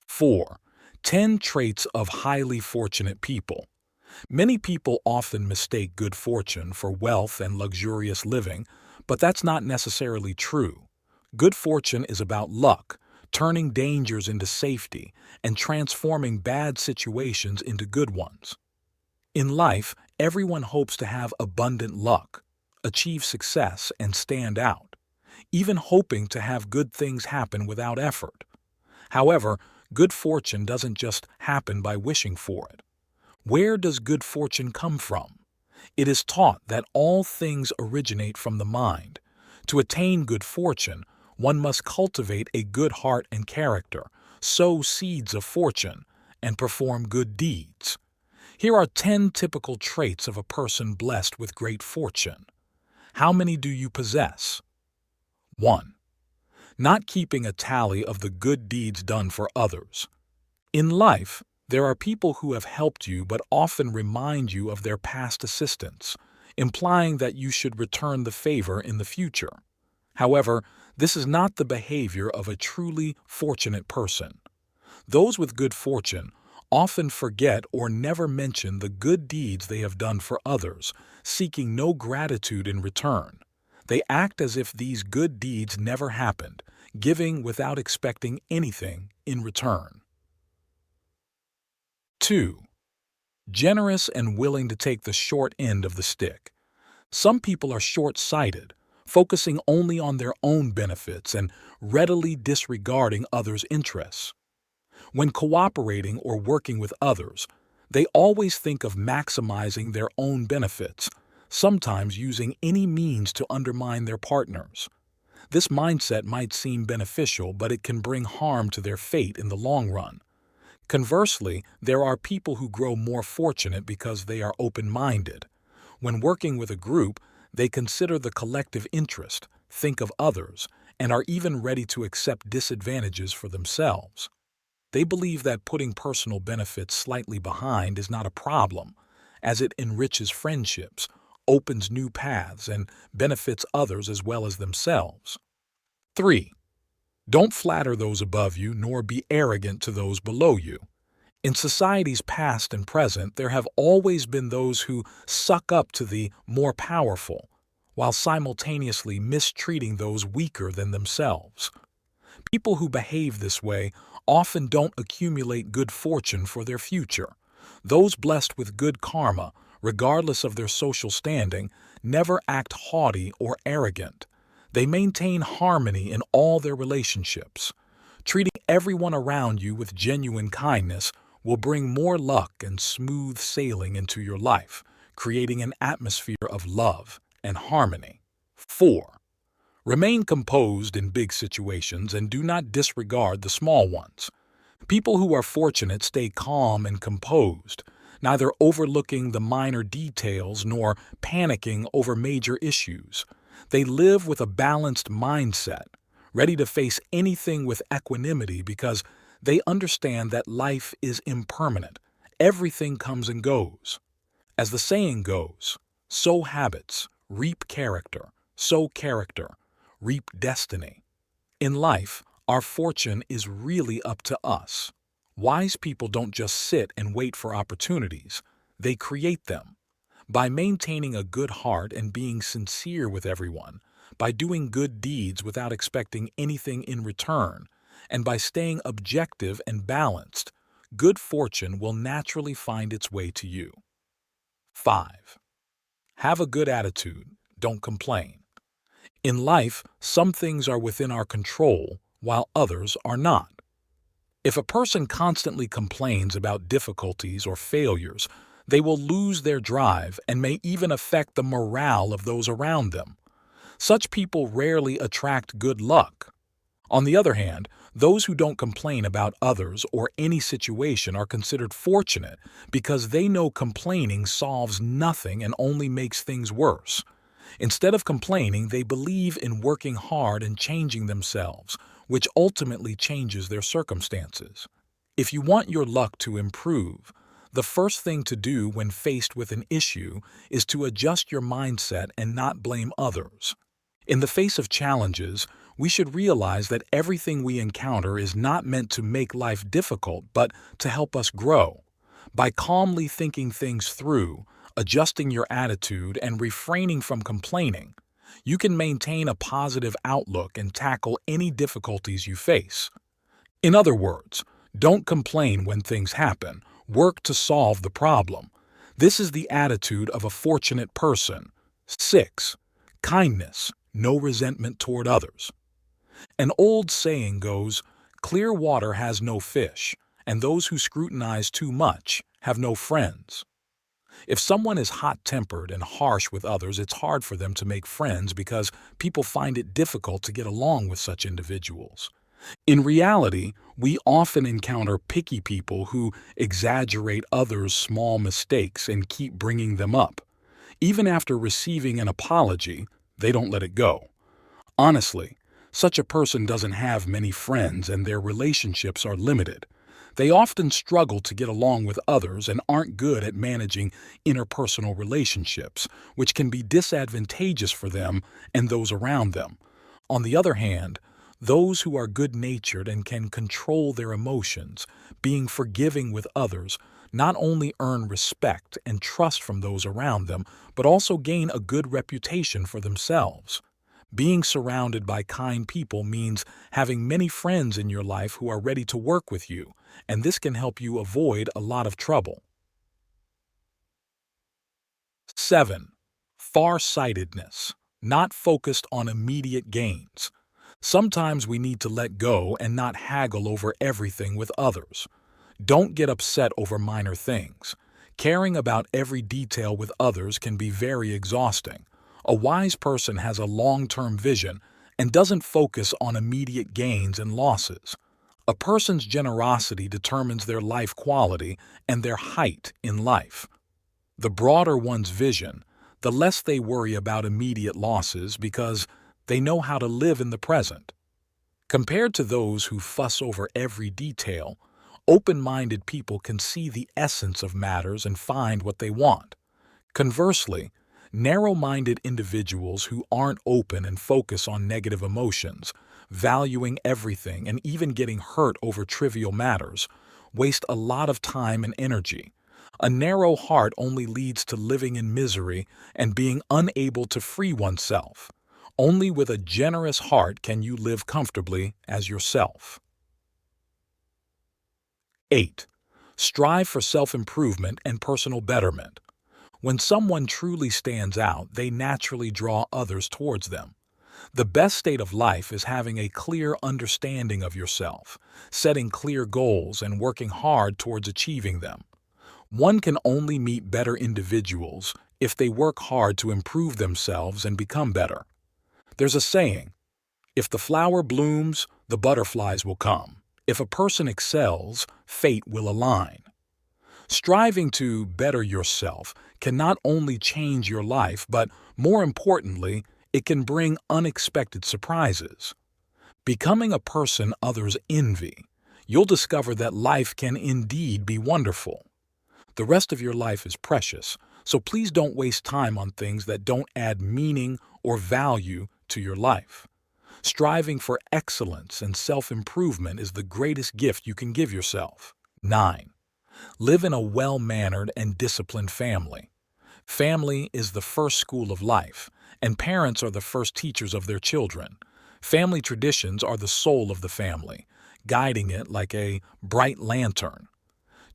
4. 10 traits of highly fortunate people. Many people often mistake good fortune for wealth and luxurious living, but that's not necessarily true. Good fortune is about luck, turning dangers into safety, and transforming bad situations into good ones. In life, everyone hopes to have abundant luck. achieve success, and stand out, even hoping to have good things happen without effort. However, good fortune doesn't just happen by wishing for it. Where does good fortune come from? It is taught that all things originate from the mind. To attain good fortune, one must cultivate a good heart and character, sow seeds of fortune, and perform good deeds. Here are 10 typical traits of a person blessed with great fortune. How many do you possess? 1. Not keeping a tally of the good deeds done for others. In life, there are people who have helped you but often remind you of their past assistance, implying that you should return the favor in the future. However, this is not the behavior of a truly fortunate person. Those with good fortune often forget or never mention the good deeds they have done for others, seeking no gratitude in return. They act as if these good deeds never happened, giving without expecting anything in return. 2. Generous and willing to take the short end of the stick. Some people are short-sighted, focusing only on their own benefits and readily disregarding others' interests. When cooperating or working with others, they always think of maximizing their own benefits, sometimes using any means to undermine their partners. This mindset might seem beneficial, but it can bring harm to their fate in the long run. Conversely, there are people who grow more fortunate because they are open-minded. When working with a group, they consider the collective interest, think of others, and are even ready to accept disadvantages for themselves. They believe that putting personal benefits slightly behind is not a problem, as it enriches friendships, opens new paths, and benefits others as well as themselves. 3. Don't flatter those above you, nor be arrogant to those below you. In societies past and present, there have always been those who suck up to the more powerful, while simultaneously mistreating those weaker than themselves. People who behave this way often don't accumulate good fortune for their future. Those blessed with good karma, regardless of their social standing, never act haughty or arrogant. They maintain harmony in all their relationships. Treating everyone around you with genuine kindness will bring more luck and smooth sailing into your life, creating an atmosphere of love and harmony. 4. Remain composed in big situations and do not disregard the small ones. People who are fortunate stay calm and composed, neither overlooking the minor details nor panicking over major issues. They live with a balanced mindset, ready to face anything with equanimity because they understand that life is impermanent. Everything comes and goes. As the saying goes, sow habits, reap character, sow character, reap destiny. In life, our fortune is really up to us. Wise people don't just sit and wait for opportunities, they create them. By maintaining a good heart and being sincere with everyone, by doing good deeds without expecting anything in return, and by staying objective and balanced, good fortune will naturally find its way to you. 5. Have a good attitude, don't complain. In life, some things are within our control, while others are not. If a person constantly complains about difficulties or failures, they will lose their drive and may even affect the morale of those around them. Such people rarely attract good luck. On the other hand, those who don't complain about others or any situation are considered fortunate because they know complaining solves nothing and only makes things worse. Instead of complaining, they believe in working hard and changing themselves, which ultimately changes their circumstances. If you want your luck to improve, the first thing to do when faced with an issue is to adjust your mindset and not blame others. In the face of challenges, we should realize that everything we encounter is not meant to make life difficult, but to help us grow. By calmly thinking things through, adjusting your attitude, and refraining from complaining, you can maintain a positive outlook and tackle any difficulties you face. In other words, don't complain when things happen. Work to solve the problem. This is the attitude of a fortunate person. 6. Kindness, no resentment toward others. An old saying goes, "Clear water has no fish, and those who scrutinize too much have no friends." If someone is hot-tempered and harsh with others, it's hard for them to make friends because people find it difficult to get along with such individuals. In reality, we often encounter picky people who exaggerate others' small mistakes and keep bringing them up. Even after receiving an apology, they don't let it go. Honestly, such a person doesn't have many friends and their relationships are limited. They often struggle to get along with others and aren't good at managing interpersonal relationships, which can be disadvantageous for them and those around them. On the other hand, those who are good-natured and can control their emotions, being forgiving with others, not only earn respect and trust from those around them, but also gain a good reputation for themselves. Being surrounded by kind people means having many friends in your life who are ready to work with you, and this can help you avoid a lot of trouble. 7. Far-sightedness, not focused on immediate gains. Sometimes we need to let go and not haggle over everything with others. Don't get upset over minor things. Caring about every detail with others can be very exhausting. A wise person has a long-term vision and doesn't focus on immediate gains and losses. A person's generosity determines their life quality and their height in life. The broader one's vision, the less they worry about immediate losses because they know how to live in the present. Compared to those who fuss over every detail, open-minded people can see the essence of matters and find what they want. Conversely, narrow-minded individuals who aren't open and focus on negative emotions, valuing everything and even getting hurt over trivial matters, waste a lot of time and energy. A narrow heart only leads to living in misery and being unable to free oneself. Only with a generous heart can you live comfortably as yourself. 8. Strive for self-improvement and personal betterment. When someone truly stands out, they naturally draw others towards them. The best state of life is having a clear understanding of yourself, setting clear goals, and working hard towards achieving them. One can only meet better individuals if they work hard to improve themselves and become better. There's a saying, "If the flower blooms, the butterflies will come. If a person excels, fate will align." Striving to better yourself can not only change your life, but more importantly, it can bring unexpected surprises. Becoming a person others envy, you'll discover that life can indeed be wonderful. The rest of your life is precious, so please don't waste time on things that don't add meaning or value to your life. Striving for excellence and self-improvement is the greatest gift you can give yourself. 9. Live in a well-mannered and disciplined family. Family is the first school of life, and parents are the first teachers of their children. Family traditions are the soul of the family, guiding it like a bright lantern.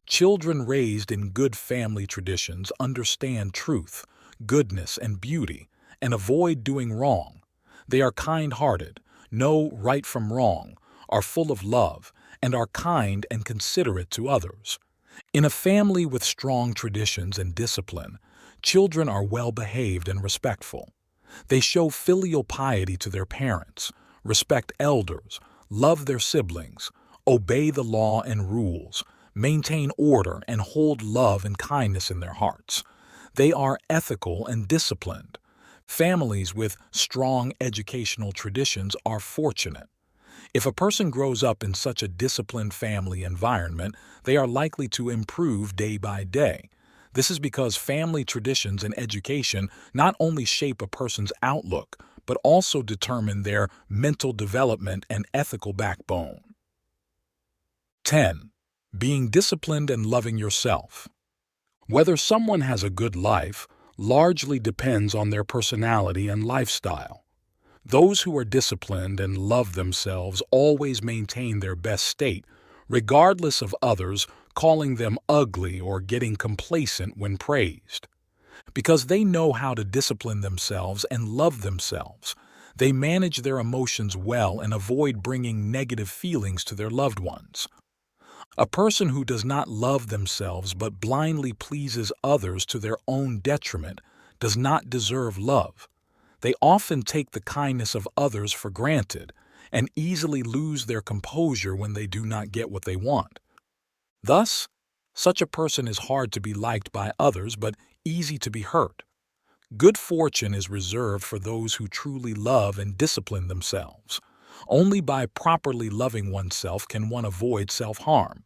Children raised in good family traditions understand truth, goodness, and beauty, and avoid doing wrong. They are kind-hearted, know right from wrong, are full of love, and are kind and considerate to others. In a family with strong traditions and discipline, children are well-behaved and respectful. They show filial piety to their parents, respect elders, love their siblings, obey the law and rules, maintain order, and hold love and kindness in their hearts. They are ethical and disciplined. Families with strong educational traditions are fortunate. If a person grows up in such a disciplined family environment, they are likely to improve day by day. This is because family traditions and education not only shape a person's outlook, but also determine their mental development and ethical backbone. 10. Being disciplined and loving yourself. Whether someone has a good life largely depends on their personality and lifestyle. Those who are disciplined and love themselves always maintain their best state, regardless of others calling them ugly or getting complacent when praised. Because they know how to discipline themselves and love themselves, they manage their emotions well and avoid bringing negative feelings to their loved ones. A person who does not love themselves but blindly pleases others to their own detriment does not deserve love. They often take the kindness of others for granted and easily lose their composure when they do not get what they want. Thus, such a person is hard to be liked by others but easy to be hurt. Good fortune is reserved for those who truly love and discipline themselves. Only by properly loving oneself can one avoid self-harm.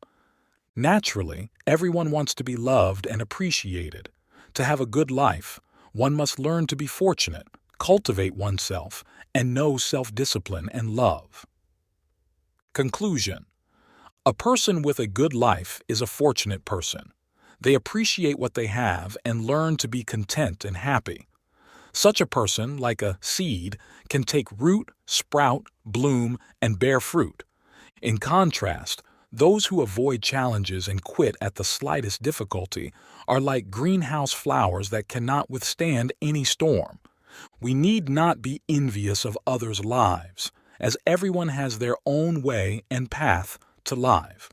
Naturally, everyone wants to be loved and appreciated. To have a good life, one must learn to be fortunate, cultivate oneself, and know self-discipline and love. Conclusion. A person with a good life is a fortunate person. They appreciate what they have and learn to be content and happy. Such a person, like a seed, can take root, sprout, bloom, and bear fruit. In contrast, those who avoid challenges and quit at the slightest difficulty are like greenhouse flowers that cannot withstand any storm. We need not be envious of others' lives, as everyone has their own way and path to life.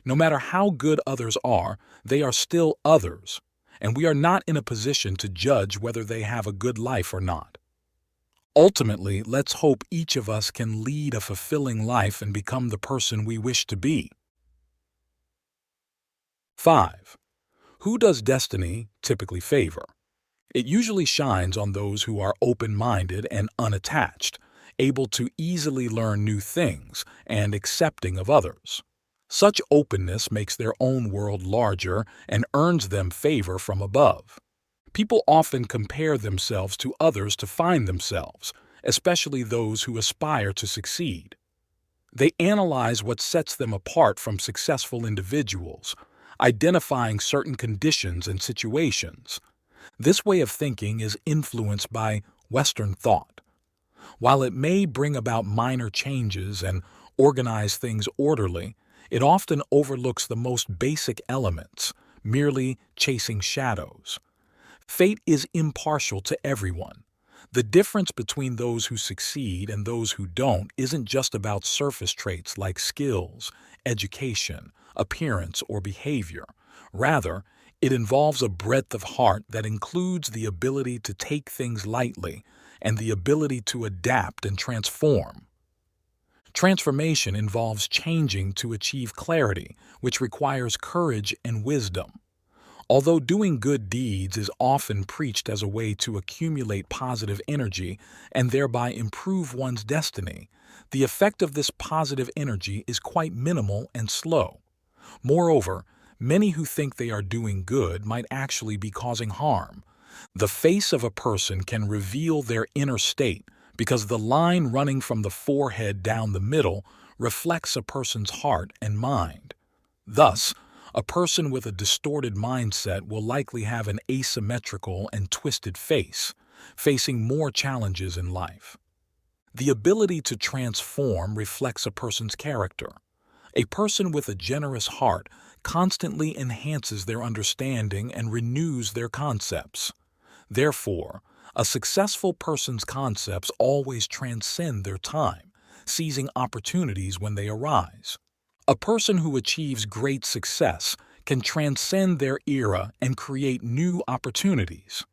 No matter how good others are, they are still others, and we are not in a position to judge whether they have a good life or not. Ultimately, let's hope each of us can lead a fulfilling life and become the person we wish to be. 5. Who does destiny typically favor? It usually shines on those who are open-minded and unattached, able to easily learn new things and accepting of others. Such openness makes their own world larger and earns them favor from above. People often compare themselves to others to find themselves, especially those who aspire to succeed. They analyze what sets them apart from successful individuals, identifying certain conditions and situations. This way of thinking is influenced by Western thought. While it may bring about minor changes and organize things orderly, it often overlooks the most basic elements, merely chasing shadows. Fate is impartial to everyone. The difference between those who succeed and those who don't isn't just about surface traits like skills, education, appearance, or behavior. Rather, it involves a breadth of heart that includes the ability to take things lightly and the ability to adapt and transform. Transformation involves changing to achieve clarity, which requires courage and wisdom. Although doing good deeds is often preached as a way to accumulate positive energy and thereby improve one's destiny, the effect of this positive energy is quite minimal and slow. Moreover, many who think they are doing good might actually be causing harm. The face of a person can reveal their inner state, because the line running from the forehead down the middle reflects a person's heart and mind. Thus, a person with a distorted mindset will likely have an asymmetrical and twisted face, facing more challenges in life. The ability to transform reflects a person's character. A person with a generous heart constantly enhances their understanding and renews their concepts. Therefore, a successful person's concepts always transcend their time, seizing opportunities when they arise. A person who achieves great success can transcend their era and create new opportunities.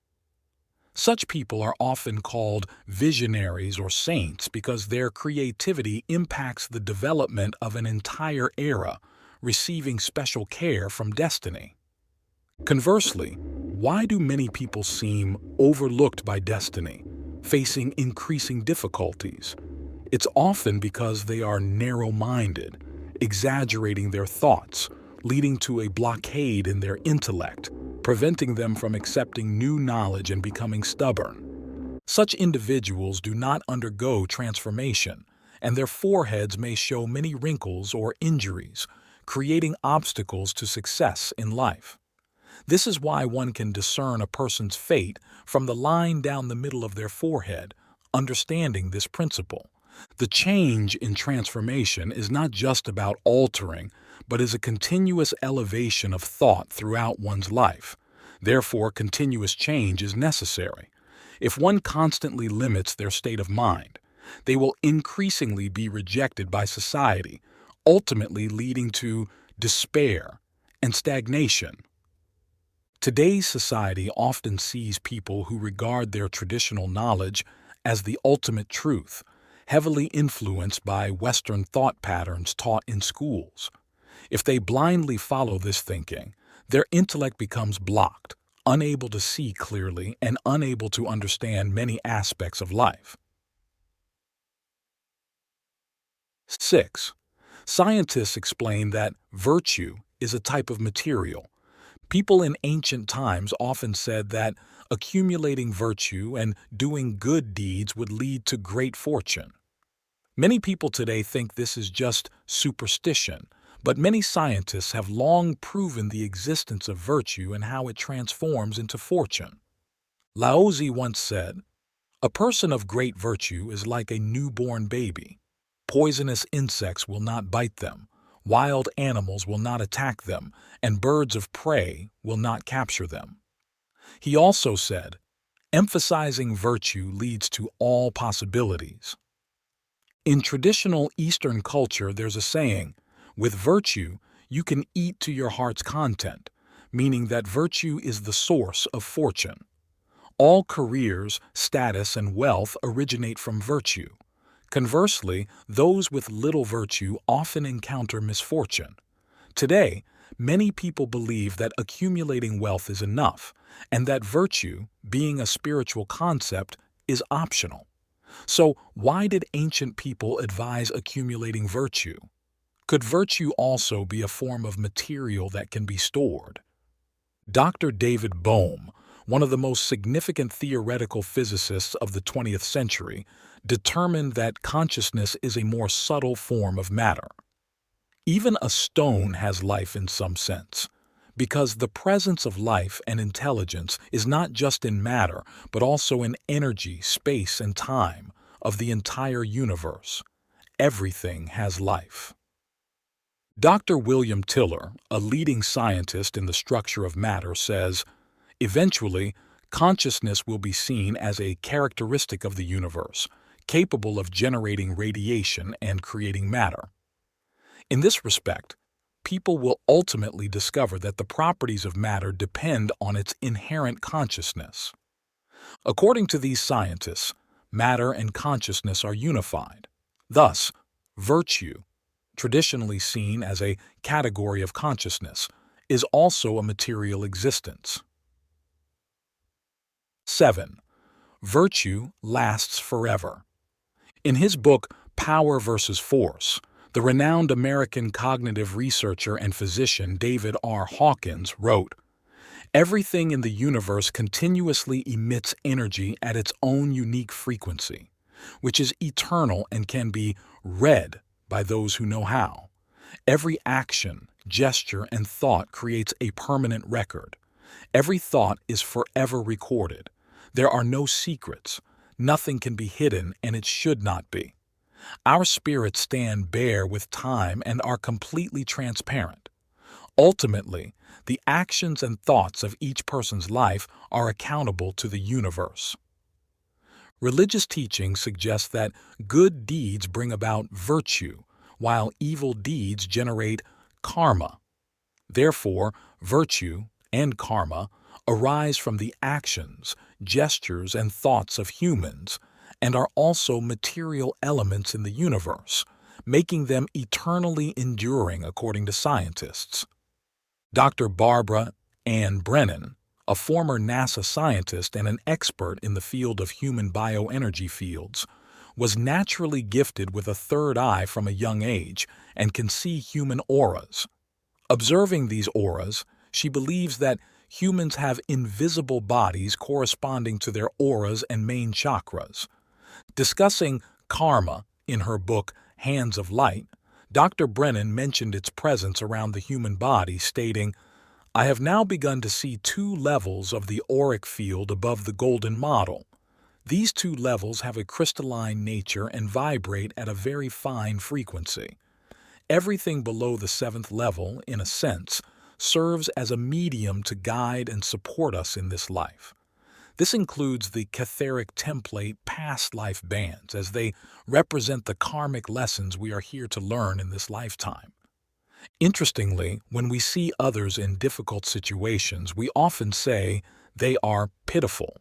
Such people are often called visionaries or saints because their creativity impacts the development of an entire era, receiving special care from destiny. Conversely, why do many people seem overlooked by destiny, facing increasing difficulties? It's often because they are narrow-minded, exaggerating their thoughts, leading to a blockade in their intellect, preventing them from accepting new knowledge and becoming stubborn. Such individuals do not undergo transformation, and their foreheads may show many wrinkles or injuries, creating obstacles to success in life. This is why one can discern a person's fate from the line down the middle of their forehead. Understanding this principle, the change in transformation is not just about altering, but is a continuous elevation of thought throughout one's life. Therefore, continuous change is necessary. If one constantly limits their state of mind, they will increasingly be rejected by society, ultimately leading to despair and stagnation. Today's society often sees people who regard their traditional knowledge as the ultimate truth, heavily influenced by Western thought patterns taught in schools. If they blindly follow this thinking, their intellect becomes blocked, unable to see clearly and unable to understand many aspects of life. 6. Scientists explain that virtue is a type of material. People in ancient times often said that accumulating virtue and doing good deeds would lead to great fortune. Many people today think this is just superstition, but many scientists have long proven the existence of virtue and how it transforms into fortune. Lao Tzu once said, "A person of great virtue is like a newborn baby. Poisonous insects will not bite them, wild animals will not attack them, and birds of prey will not capture them." He also said, "Emphasizing virtue leads to all possibilities." In traditional Eastern culture, there's a saying, "With virtue, you can eat to your heart's content," meaning that virtue is the source of fortune. All careers, status, and wealth originate from virtue. Conversely, those with little virtue often encounter misfortune. Today, many people believe that accumulating wealth is enough, and that virtue, being a spiritual concept, is optional. So, why did ancient people advise accumulating virtue? Could virtue also be a form of material that can be stored? Dr. David Bohm, one of the most significant theoretical physicists of the 20th century, determined that consciousness is a more subtle form of matter. Even a stone has life in some sense, because the presence of life and intelligence is not just in matter, but also in energy, space, and time of the entire universe. Everything has life. Dr. William Tiller, a leading scientist in the structure of matter, says, "Eventually, consciousness will be seen as a characteristic of the universe, capable of generating radiation and creating matter." In this respect, people will ultimately discover that the properties of matter depend on its inherent consciousness. According to these scientists, matter and consciousness are unified. Thus, virtue, traditionally seen as a category of consciousness, is also a material existence. 7. Virtue lasts forever. In his book, Power versus Force, the renowned American cognitive researcher and physician David R. Hawkins wrote, "Everything in the universe continuously emits energy at its own unique frequency, which is eternal and can be read by those who know how. Every action, gesture, and thought creates a permanent record. Every thought is forever recorded. There are no secrets. Nothing can be hidden, and it should not be. Our spirits stand bare with time and are completely transparent. Ultimately, the actions and thoughts of each person's life are accountable to the universe." Religious teaching suggests that good deeds bring about virtue, while evil deeds generate karma. Therefore, virtue and karma arise from the actions, gestures, and thoughts of humans, and are also material elements in the universe, making them eternally enduring according to scientists. Dr. Barbara Ann Brennan, a former NASA scientist and an expert in the field of human bioenergy fields, was naturally gifted with a third eye from a young age and can see human auras. Observing these auras, she believes that humans have invisible bodies corresponding to their auras and main chakras. Discussing karma in her book, Hands of Light, Dr. Brennan mentioned its presence around the human body, stating, "I have now begun to see two levels of the auric field above the golden model. These two levels have a crystalline nature and vibrate at a very fine frequency. Everything below the seventh level, in a sense, serves as a medium to guide and support us in this life. This includes the Catheric template past life bands, as they represent the karmic lessons we are here to learn in this lifetime. Interestingly, when we see others in difficult situations, we often say they are pitiful.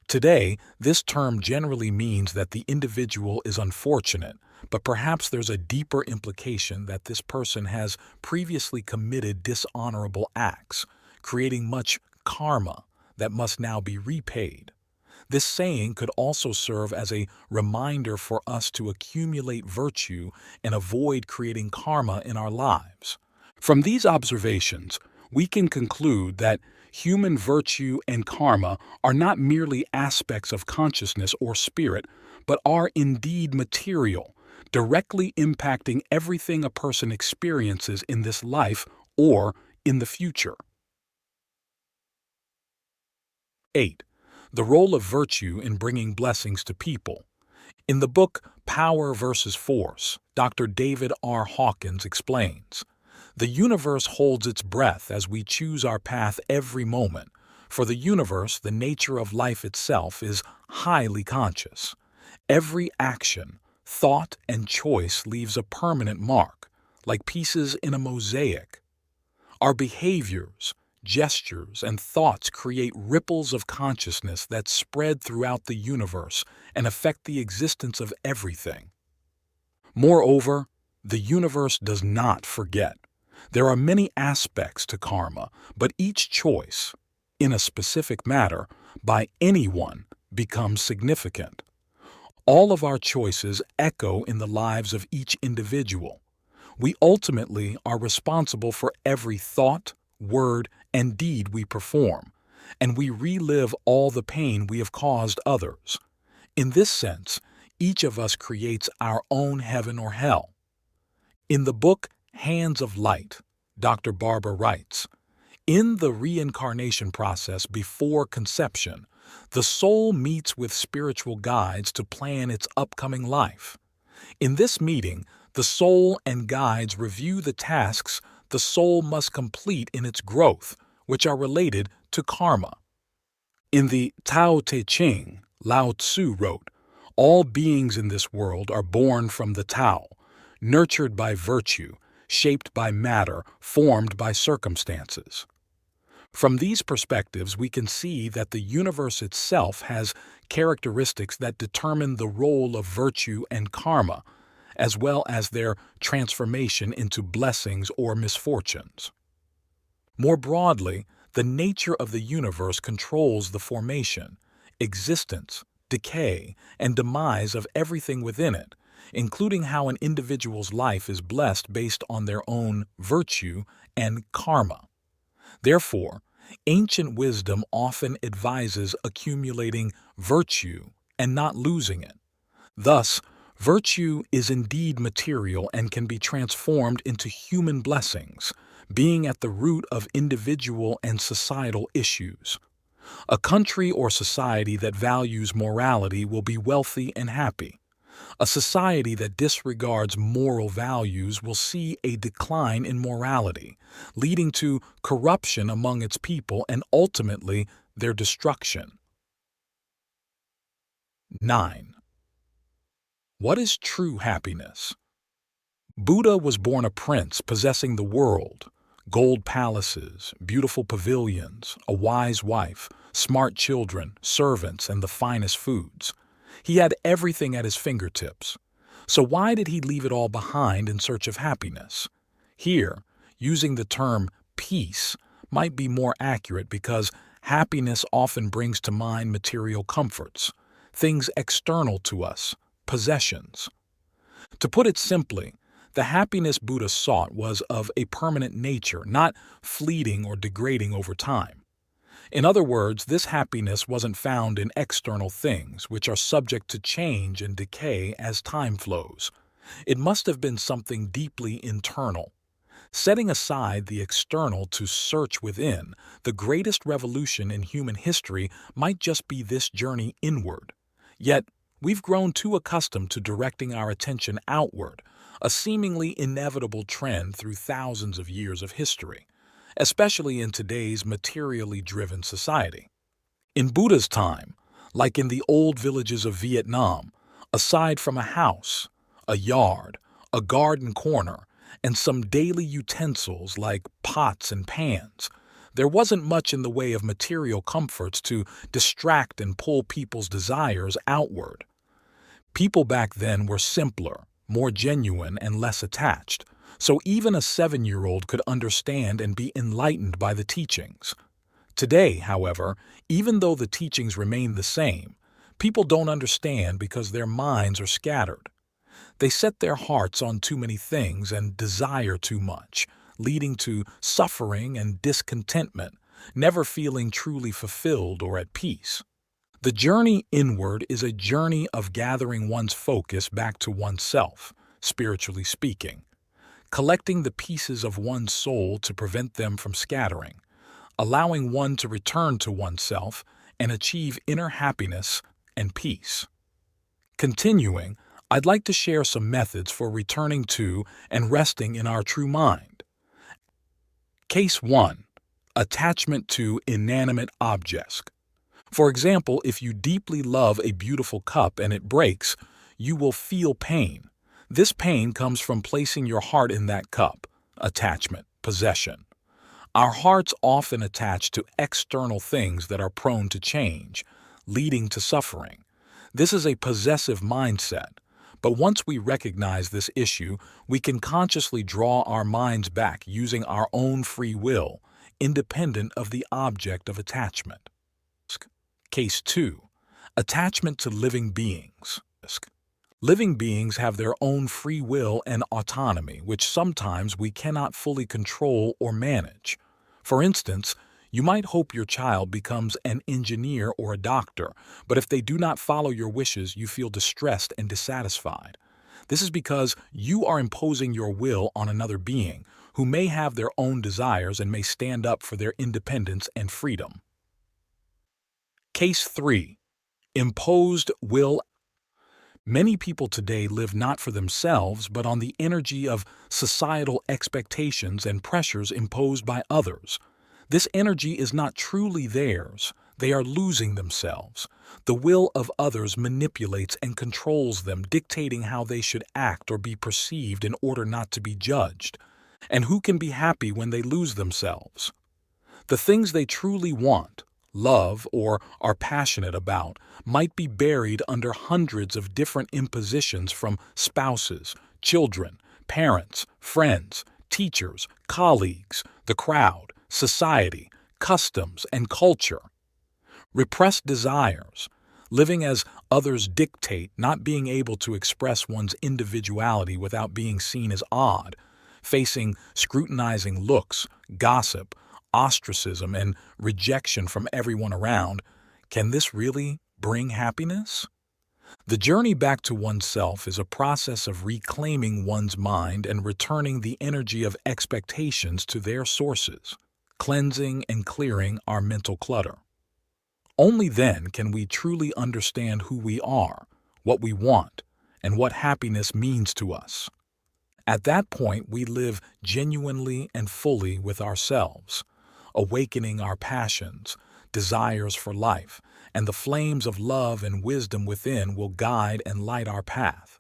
Today, this term generally means that the individual is unfortunate, but perhaps there's a deeper implication that this person has previously committed dishonorable acts, creating much karma that must now be repaid. This saying could also serve as a reminder for us to accumulate virtue and avoid creating karma in our lives. From these observations, we can conclude that human virtue and karma are not merely aspects of consciousness or spirit, but are indeed material, directly impacting everything a person experiences in this life or in the future. 8. The role of virtue in bringing blessings to people. In the book Power versus Force, Dr. David R. Hawkins explains, "The universe holds its breath as we choose our path every moment. For the universe, the nature of life itself is highly conscious. Every action, thought, and choice leaves a permanent mark, like pieces in a mosaic. Our behaviors, gestures, and thoughts create ripples of consciousness that spread throughout the universe and affect the existence of everything. Moreover, the universe does not forget. There are many aspects to karma, but each choice, in a specific matter, by anyone becomes significant. All of our choices echo in the lives of each individual. We ultimately are responsible for every thought, word, and deed we perform, and we relive all the pain we have caused others. In this sense, each of us creates our own heaven or hell." In the book Hands of Light, Dr. Barber writes, "In the reincarnation process before conception, the soul meets with spiritual guides to plan its upcoming life. In this meeting, the soul and guides review the tasks the soul must complete in its growth, which are related to karma. In the Tao Te Ching, Lao Tzu wrote, 'All beings in this world are born from the Tao, nurtured by virtue, shaped by matter, formed by circumstances.' From these perspectives, we can see that the universe itself has characteristics that determine the role of virtue and karma, as well as their transformation into blessings or misfortunes. More broadly, the nature of the universe controls the formation, existence, decay, and demise of everything within it, including how an individual's life is blessed based on their own virtue and karma. Therefore, ancient wisdom often advises accumulating virtue and not losing it. Thus, virtue is indeed material and can be transformed into human blessings, being at the root of individual and societal issues. A country or society that values morality will be wealthy and happy. A society that disregards moral values will see a decline in morality, leading to corruption among its people and ultimately their destruction. 9. What is true happiness? Buddha was born a prince possessing the world, gold palaces, beautiful pavilions, a wise wife, smart children, servants, and the finest foods. He had everything at his fingertips. So why did he leave it all behind in search of happiness? Here, using the term peace might be more accurate because happiness often brings to mind material comforts, things external to us, possessions. To put it simply, the happiness Buddha sought was of a permanent nature, not fleeting or degrading over time. In other words, this happiness wasn't found in external things, which are subject to change and decay as time flows. It must have been something deeply internal. Setting aside the external to search within, the greatest revolution in human history might just be this journey inward. Yet, we've grown too accustomed to directing our attention outward, a seemingly inevitable trend through thousands of years of history. especially in today's materially driven society. In Buddha's time, like in the old villages of Vietnam, aside from a house, a yard, a garden corner, and some daily utensils like pots and pans, there wasn't much in the way of material comforts to distract and pull people's desires outward. People back then were simpler, more genuine, and less attached, so even a 7-year-old could understand and be enlightened by the teachings. Today, however, even though the teachings remain the same, people don't understand because their minds are scattered. They set their hearts on too many things and desire too much, leading to suffering and discontentment, never feeling truly fulfilled or at peace. The journey inward is a journey of gathering one's focus back to oneself, spiritually speaking, collecting the pieces of one's soul to prevent them from scattering, allowing one to return to oneself and achieve inner happiness and peace. Continuing, I'd like to share some methods for returning to and resting in our true mind. Case 1. Attachment to inanimate objects. For example, if you deeply love a beautiful cup and it breaks, you will feel pain. This pain comes from placing your heart in that cup, attachment, possession. Our hearts often attach to external things that are prone to change, leading to suffering. This is a possessive mindset. But once we recognize this issue, we can consciously draw our minds back using our own free will, independent of the object of attachment. Case 2. Attachment to living beings. Living beings have their own free will and autonomy, which sometimes we cannot fully control or manage. For instance, you might hope your child becomes an engineer or a doctor, but if they do not follow your wishes, you feel distressed and dissatisfied. This is because you are imposing your will on another being who may have their own desires and may stand up for their independence and freedom. Case 3. Imposed will. Many people today live not for themselves, but on the energy of societal expectations and pressures imposed by others. This energy is not truly theirs. They are losing themselves. The will of others manipulates and controls them, dictating how they should act or be perceived in order not to be judged. And who can be happy when they lose themselves? The things they truly want, love, or are passionate about might be buried under hundreds of different impositions from spouses, children, parents, friends, teachers, colleagues, the crowd, society, customs, and culture. Repressed desires, living as others dictate, not being able to express one's individuality without being seen as odd, facing scrutinizing looks, gossip, ostracism, and rejection from everyone around. Can this really bring happiness? The journey back to oneself is a process of reclaiming one's mind and returning the energy of expectations to their sources, cleansing and clearing our mental clutter. Only then can we truly understand who we are, what we want, and what happiness means to us. At that point, we live genuinely and fully with ourselves, awakening our passions, desires for life, and the flames of love and wisdom within will guide and light our path.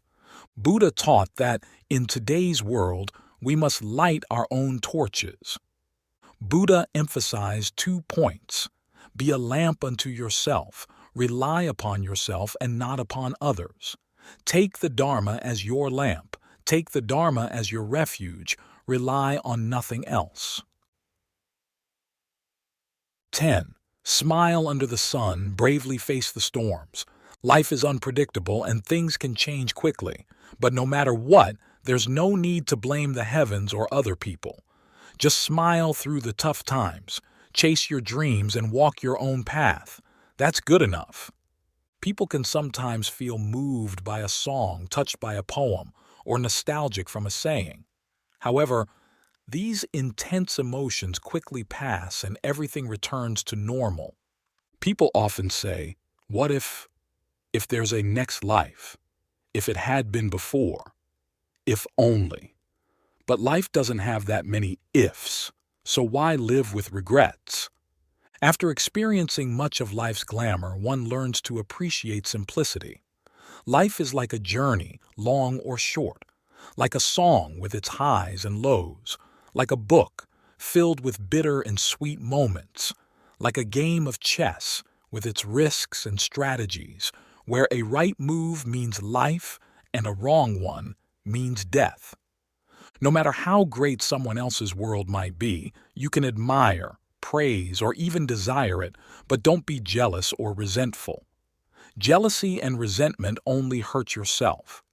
Buddha taught that in today's world, we must light our own torches. Buddha emphasized 2 points. Be a lamp unto yourself, rely upon yourself and not upon others. Take the Dharma as your lamp, take the Dharma as your refuge, rely on nothing else. 10. Smile under the sun, bravely face the storms. Life is unpredictable and things can change quickly, but no matter what, there's no need to blame the heavens or other people. Just smile through the tough times, chase your dreams and walk your own path. That's good enough. People can sometimes feel moved by a song, touched by a poem, or nostalgic from a saying. However, these intense emotions quickly pass and everything returns to normal. People often say, what if there's a next life? If it had been before? If only. But life doesn't have that many ifs. So why live with regrets? After experiencing much of life's glamour, one learns to appreciate simplicity. Life is like a journey, long or short, like a song with its highs and lows, like a book filled with bitter and sweet moments, like a game of chess with its risks and strategies, where a right move means life and a wrong one means death. No matter how great someone else's world might be, you can admire, praise, or even desire it, but don't be jealous or resentful. Jealousy and resentment only hurt yourself.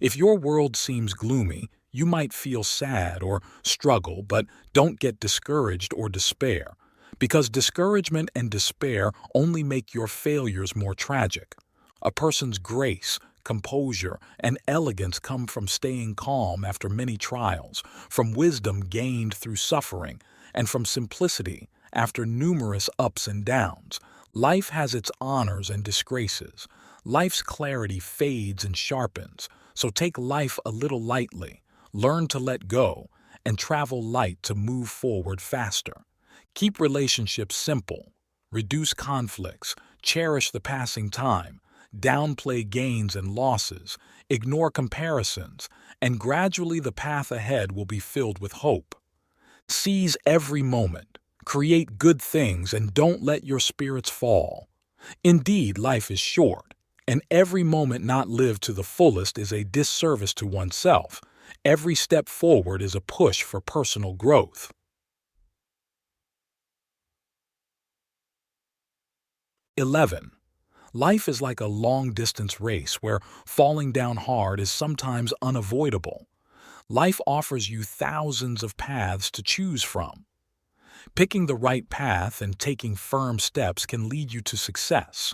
If your world seems gloomy, you might feel sad or struggle, but don't get discouraged or despair, because discouragement and despair only make your failures more tragic. A person's grace, composure, and elegance come from staying calm after many trials, from wisdom gained through suffering, and from simplicity after numerous ups and downs. Life has its honors and disgraces. Life's clarity fades and sharpens, so take life a little lightly, learn to let go, and travel light to move forward faster. Keep relationships simple, reduce conflicts, cherish the passing time, downplay gains and losses, ignore comparisons, and gradually the path ahead will be filled with hope. Seize every moment, create good things, and don't let your spirits fall. Indeed, life is short, and every moment not lived to the fullest is a disservice to oneself. Every step forward is a push for personal growth. 11. Life is like a long-distance race where falling down hard is sometimes unavoidable. Life offers you thousands of paths to choose from. Picking the right path and taking firm steps can lead you to success.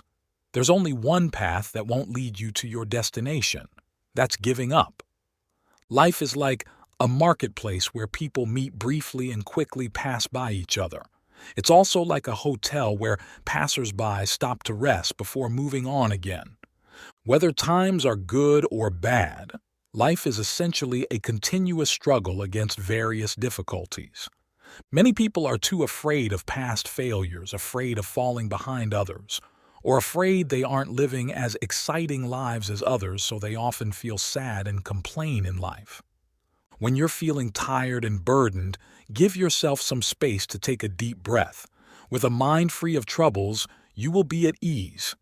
There's only one path that won't lead you to your destination. That's giving up. Life is like a marketplace where people meet briefly and quickly pass by each other. It's also like a hotel where passers-by stop to rest before moving on again. Whether times are good or bad, life is essentially a continuous struggle against various difficulties. Many people are too afraid of past failures, afraid of falling behind others, or afraid they aren't living as exciting lives as others, so they often feel sad and complain in life. When you're feeling tired and burdened, give yourself some space to take a deep breath. With a mind free of troubles, you will be at ease.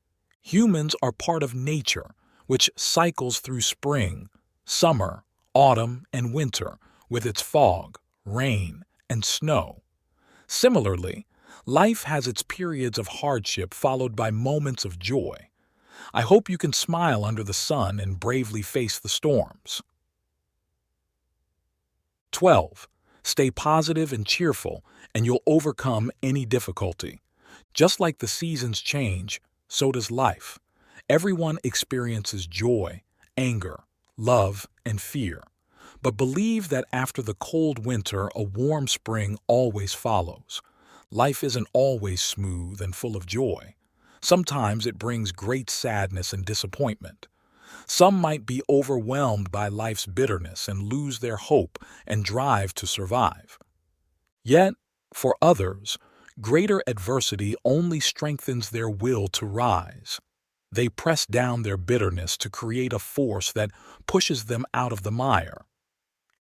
Humans are part of nature, which cycles through spring, summer, autumn, and winter, with its fog, rain, and snow. Similarly, life has its periods of hardship followed by moments of joy. I hope you can smile under the sun and bravely face the storms. 12. Stay positive and cheerful, and you'll overcome any difficulty. Just like the seasons change, so does life. Everyone experiences joy, anger, love, and fear. But believe that after the cold winter, a warm spring always follows. Life isn't always smooth and full of joy. Sometimes it brings great sadness and disappointment. Some might be overwhelmed by life's bitterness and lose their hope and drive to survive. Yet, for others, greater adversity only strengthens their will to rise. They press down their bitterness to create a force that pushes them out of the mire.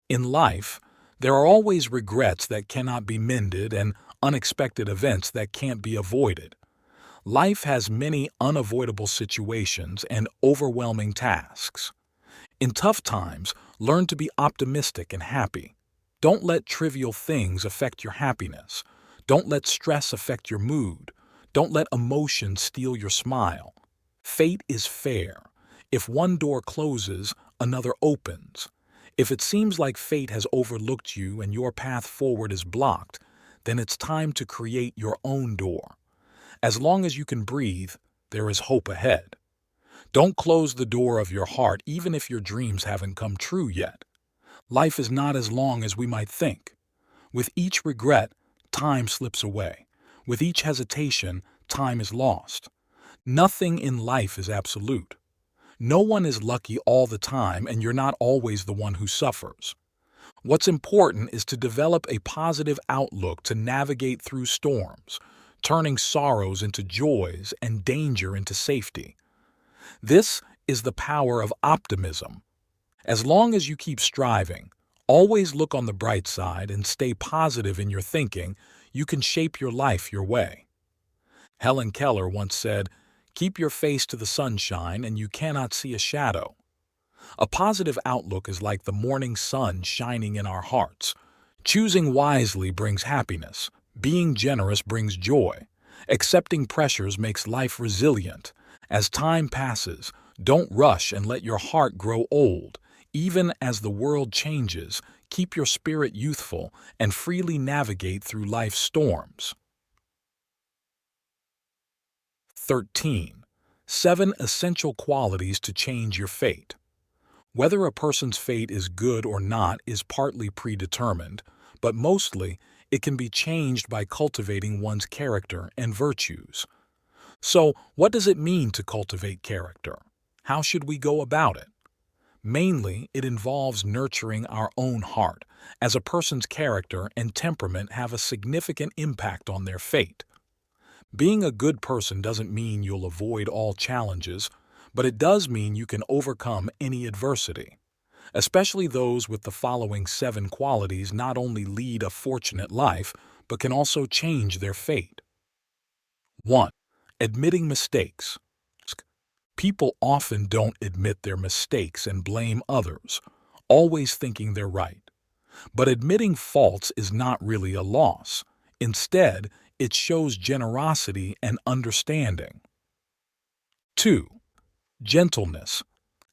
In life, there are always regrets that cannot be mended and unexpected events that can't be avoided. Life has many unavoidable situations and overwhelming tasks. In tough times, learn to be optimistic and happy. Don't let trivial things affect your happiness. Don't let stress affect your mood. Don't let emotion steal your smile. Fate is fair. If one door closes, another opens. If it seems like fate has overlooked you and your path forward is blocked, then it's time to create your own door. As long as you can breathe, there is hope ahead. Don't close the door of your heart even if your dreams haven't come true yet. Life is not as long as we might think. With each regret, time slips away. With each hesitation, time is lost. Nothing in life is absolute. No one is lucky all the time, and you're not always the one who suffers. What's important is to develop a positive outlook to navigate through storms, turning sorrows into joys and danger into safety. This is the power of optimism. As long as you keep striving, always look on the bright side and stay positive in your thinking, you can shape your life your way. Helen Keller once said, "Keep your face to the sunshine and you cannot see a shadow." A positive outlook is like the morning sun shining in our hearts. Choosing wisely brings happiness. Being generous brings joy. Accepting pressures makes life resilient. As time passes, don't rush and let your heart grow old. Even as the world changes, keep your spirit youthful and freely navigate through life's storms. 13. 7 essential qualities to change your fate. Whether a person's fate is good or not is partly predetermined, but mostly it can be changed by cultivating one's character and virtues. So, what does it mean to cultivate character? How should we go about it? Mainly, it involves nurturing our own heart, as a person's character and temperament have a significant impact on their fate. Being a good person doesn't mean you'll avoid all challenges, but it does mean you can overcome any adversity. Especially those with the following 7 qualities not only lead a fortunate life, but can also change their fate. 1. Admitting mistakes. People often don't admit their mistakes and blame others, always thinking they're right. But admitting faults is not really a loss. Instead, it shows generosity and understanding. 2. Gentleness.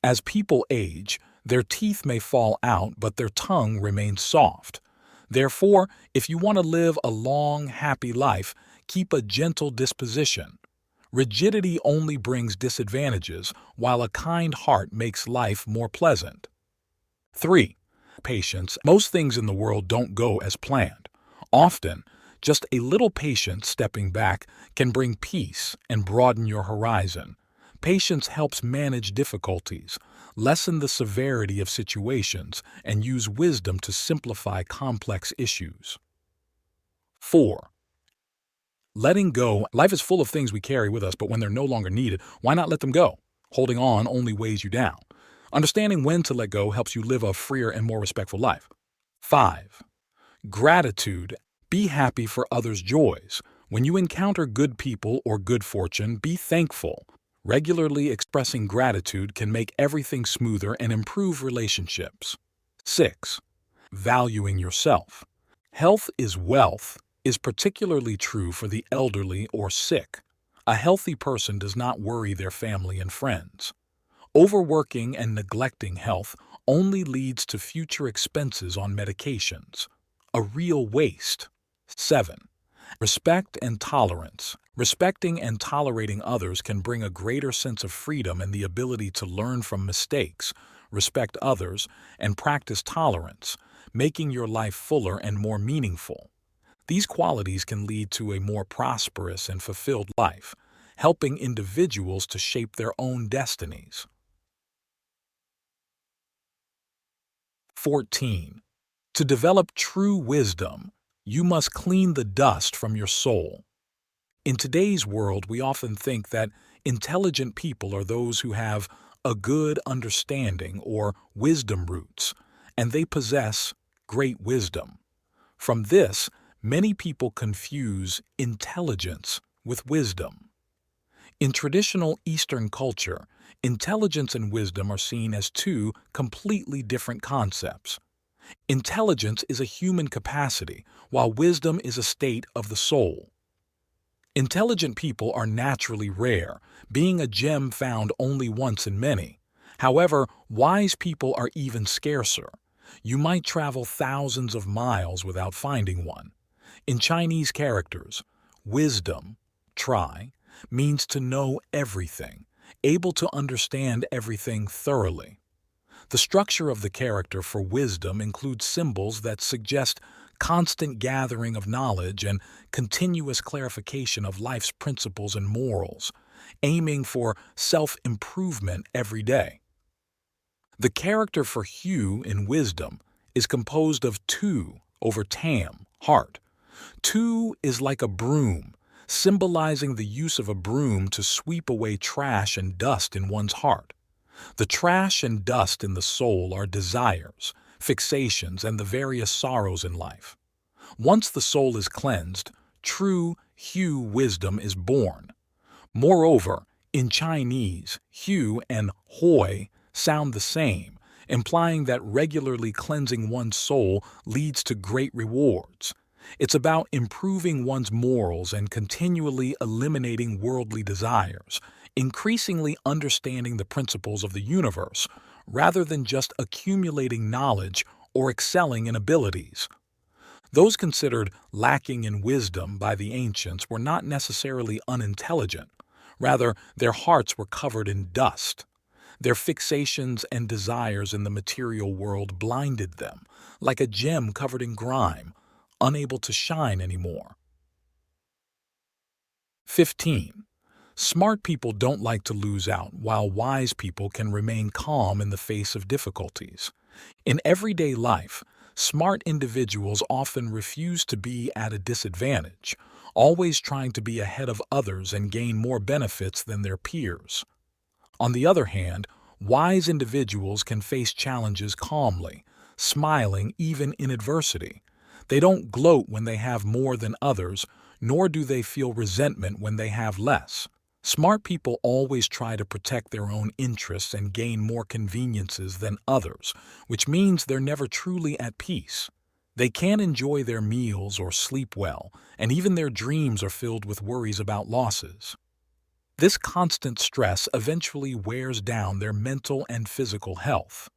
As people age, their teeth may fall out, but their tongue remains soft. Therefore, if you want to live a long, happy life, keep a gentle disposition. Rigidity only brings disadvantages, while a kind heart makes life more pleasant. 3. Patience. Most things in the world don't go as planned. Often, just a little patience stepping back can bring peace and broaden your horizon. Patience helps manage difficulties, lessen the severity of situations, and use wisdom to simplify complex issues. 4. Letting go. Life is full of things we carry with us, but when they're no longer needed, why not let them go? Holding on only weighs you down. Understanding when to let go helps you live a freer and more respectful life. 5. Gratitude. Be happy for others' joys. When you encounter good people or good fortune, be thankful. Regularly expressing gratitude can make everything smoother and improve relationships. 6. Valuing yourself. Health is wealth is particularly true for the elderly or sick. A healthy person does not worry their family and friends. Overworking and neglecting health only leads to future expenses on medications, a real waste. 7. Respect and tolerance. Respecting and tolerating others can bring a greater sense of freedom and the ability to learn from mistakes, respect others, and practice tolerance, making your life fuller and more meaningful. These qualities can lead to a more prosperous and fulfilled life, helping individuals to shape their own destinies. 14. To develop true wisdom, you must clean the dust from your soul. In today's world, we often think that intelligent people are those who have a good understanding or wisdom roots, and they possess great wisdom. From this, many people confuse intelligence with wisdom. In traditional Eastern culture, intelligence and wisdom are seen as 2 completely different concepts. Intelligence is a human capacity, while wisdom is a state of the soul. Intelligent people are naturally rare, being a gem found only once in many. However, wise people are even scarcer. You might travel thousands of miles without finding one. In Chinese characters, wisdom, try, means to know everything, able to understand everything thoroughly. The structure of the character for wisdom includes symbols that suggest constant gathering of knowledge and continuous clarification of life's principles and morals, aiming for self-improvement every day. The character for Hugh in wisdom is composed of tu over tam, heart. Tu is like a broom, symbolizing the use of a broom to sweep away trash and dust in one's heart. The trash and dust in the soul are desires, fixations, and the various sorrows in life. Once the soul is cleansed, true Hu wisdom is born. Moreover, in Chinese, Hu and Hoi sound the same, implying that regularly cleansing one's soul leads to great rewards. It's about improving one's morals and continually eliminating worldly desires, increasingly understanding the principles of the universe, rather than just accumulating knowledge or excelling in abilities. Those considered lacking in wisdom by the ancients were not necessarily unintelligent. Rather, their hearts were covered in dust. Their fixations and desires in the material world blinded them, like a gem covered in grime, unable to shine anymore. 15. Smart people don't like to lose out, while wise people can remain calm in the face of difficulties. In everyday life, smart individuals often refuse to be at a disadvantage, always trying to be ahead of others and gain more benefits than their peers. On the other hand, wise individuals can face challenges calmly, smiling even in adversity. They don't gloat when they have more than others, nor do they feel resentment when they have less. Smart people always try to protect their own interests and gain more conveniences than others, which means they're never truly at peace. They can't enjoy their meals or sleep well, and even their dreams are filled with worries about losses. This constant stress eventually wears down their mental and physical health.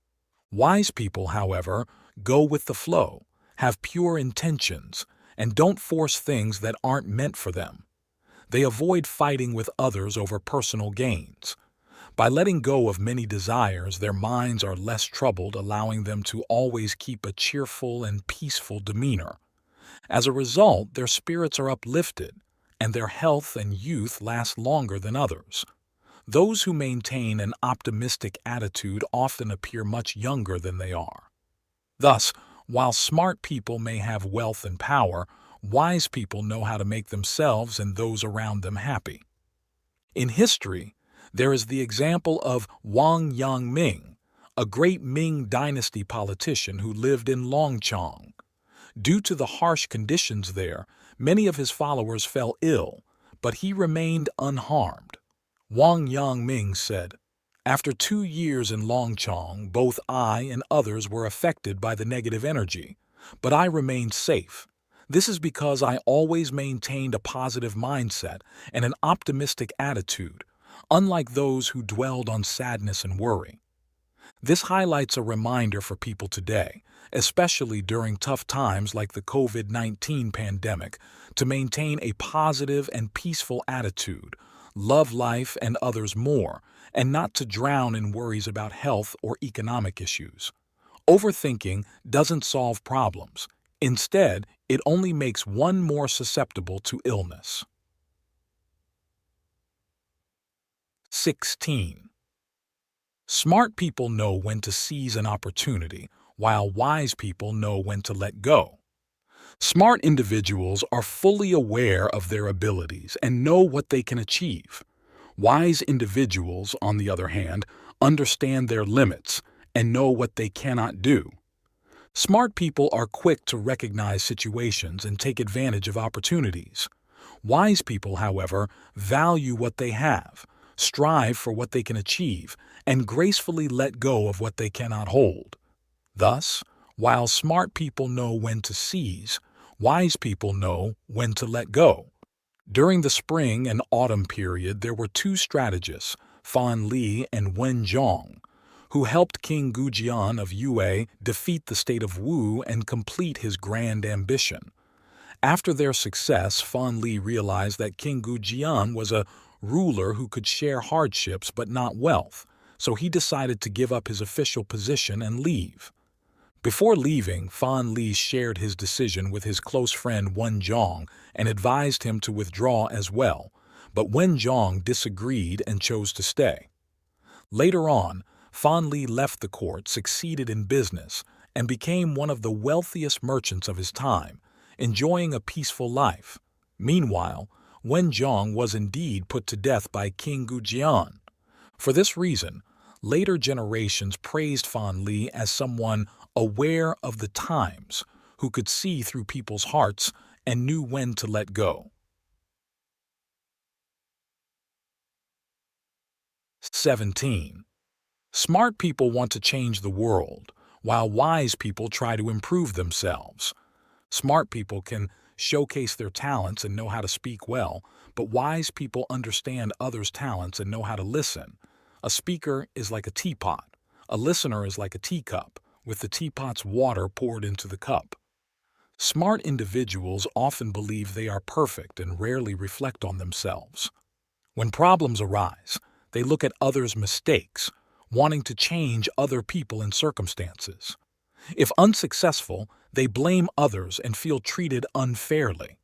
Wise people, however, go with the flow, have pure intentions, and don't force things that aren't meant for them. They avoid fighting with others over personal gains. By letting go of many desires, their minds are less troubled, allowing them to always keep a cheerful and peaceful demeanor. As a result, their spirits are uplifted, and their health and youth last longer than others. Those who maintain an optimistic attitude often appear much younger than they are. Thus, while smart people may have wealth and power, wise people know how to make themselves and those around them happy. In history, there is the example of Wang Yangming, a great Ming dynasty politician who lived in Longchong. Due to the harsh conditions there, many of his followers fell ill, but he remained unharmed. Wang Yangming said, "After 2 years in Longchong, both I and others were affected by the negative energy, but I remained safe. This is because I always maintained a positive mindset and an optimistic attitude, unlike those who dwelled on sadness and worry." This highlights a reminder for people today, especially during tough times like the COVID-19 pandemic, to maintain a positive and peaceful attitude, love life and others more, and not to drown in worries about health or economic issues. Overthinking doesn't solve problems. Instead, it only makes one more susceptible to illness. 16. Smart people know when to seize an opportunity, while wise people know when to let go. Smart individuals are fully aware of their abilities and know what they can achieve. Wise individuals, on the other hand, understand their limits and know what they cannot do. Smart people are quick to recognize situations and take advantage of opportunities. Wise people, however, value what they have, strive for what they can achieve, and gracefully let go of what they cannot hold. Thus, while smart people know when to seize, wise people know when to let go. During the spring and autumn period, there were 2 strategists, Fan Li and Wen Zhong, who helped King Gujian of Yue defeat the state of Wu and complete his grand ambition. After their success, Fan Li realized that King Gujian was a ruler who could share hardships but not wealth, so he decided to give up his official position and leave. Before leaving, Fan Li shared his decision with his close friend Wen Zhong and advised him to withdraw as well, but Wen Zhong disagreed and chose to stay. Later on, Fan Li left the court, succeeded in business, and became one of the wealthiest merchants of his time, enjoying a peaceful life. Meanwhile, Wen Zhong was indeed put to death by King Gujian. For this reason, later generations praised Fan Li as someone aware of the times, who could see through people's hearts and knew when to let go. 17. Smart people want to change the world, while wise people try to improve themselves. Smart people can showcase their talents and know how to speak well, but wise people understand others' talents and know how to listen. A speaker is like a teapot. A listener is like a teacup, with the teapot's water poured into the cup. Smart individuals often believe they are perfect and rarely reflect on themselves. When problems arise, they look at others' mistakes, wanting to change other people and circumstances. If unsuccessful, they blame others and feel treated unfairly.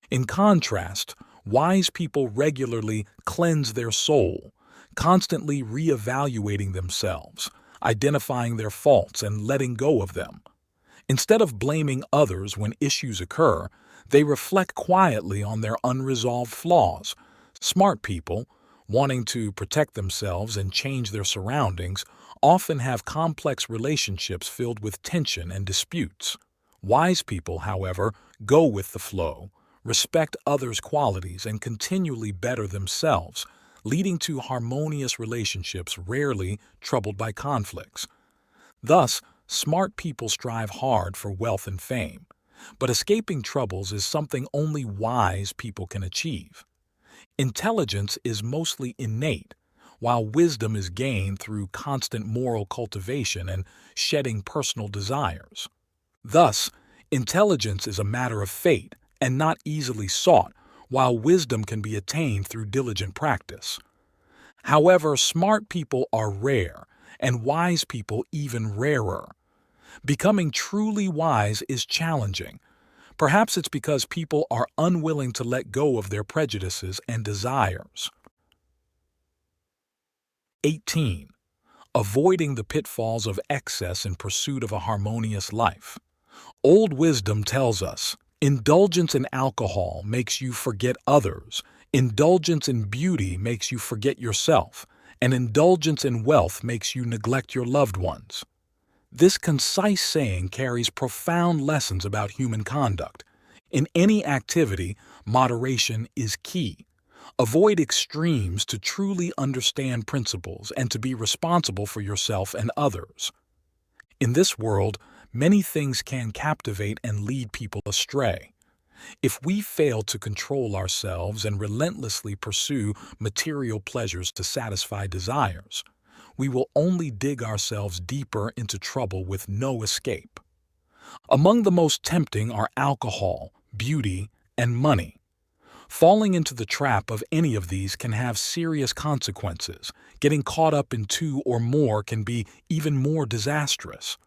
In contrast, wise people regularly cleanse their soul, constantly reevaluating themselves, identifying their faults and letting go of them. Instead of blaming others when issues occur, they reflect quietly on their unresolved flaws. Smart people, wanting to protect themselves and change their surroundings, often have complex relationships filled with tension and disputes. Wise people, however, go with the flow, respect others' qualities, and continually better themselves, leading to harmonious relationships rarely troubled by conflicts. Thus, smart people strive hard for wealth and fame, but escaping troubles is something only wise people can achieve. Intelligence is mostly innate, while wisdom is gained through constant moral cultivation and shedding personal desires. Thus, intelligence is a matter of fate and not easily sought, while wisdom can be attained through diligent practice. However, smart people are rare, and wise people even rarer. Becoming truly wise is challenging. Perhaps it's because people are unwilling to let go of their prejudices and desires. 18. Avoiding the pitfalls of excess in pursuit of a harmonious life. Old wisdom tells us, indulgence in alcohol makes you forget others, indulgence in beauty makes you forget yourself, and indulgence in wealth makes you neglect your loved ones. This concise saying carries profound lessons about human conduct. In any activity, moderation is key. Avoid extremes to truly understand principles and to be responsible for yourself and others. In this world, many things can captivate and lead people astray. If we fail to control ourselves and relentlessly pursue material pleasures to satisfy desires, we will only dig ourselves deeper into trouble with no escape. Among the most tempting are alcohol, beauty, and money. Falling into the trap of any of these can have serious consequences. Getting caught up in two or more can be even more disastrous.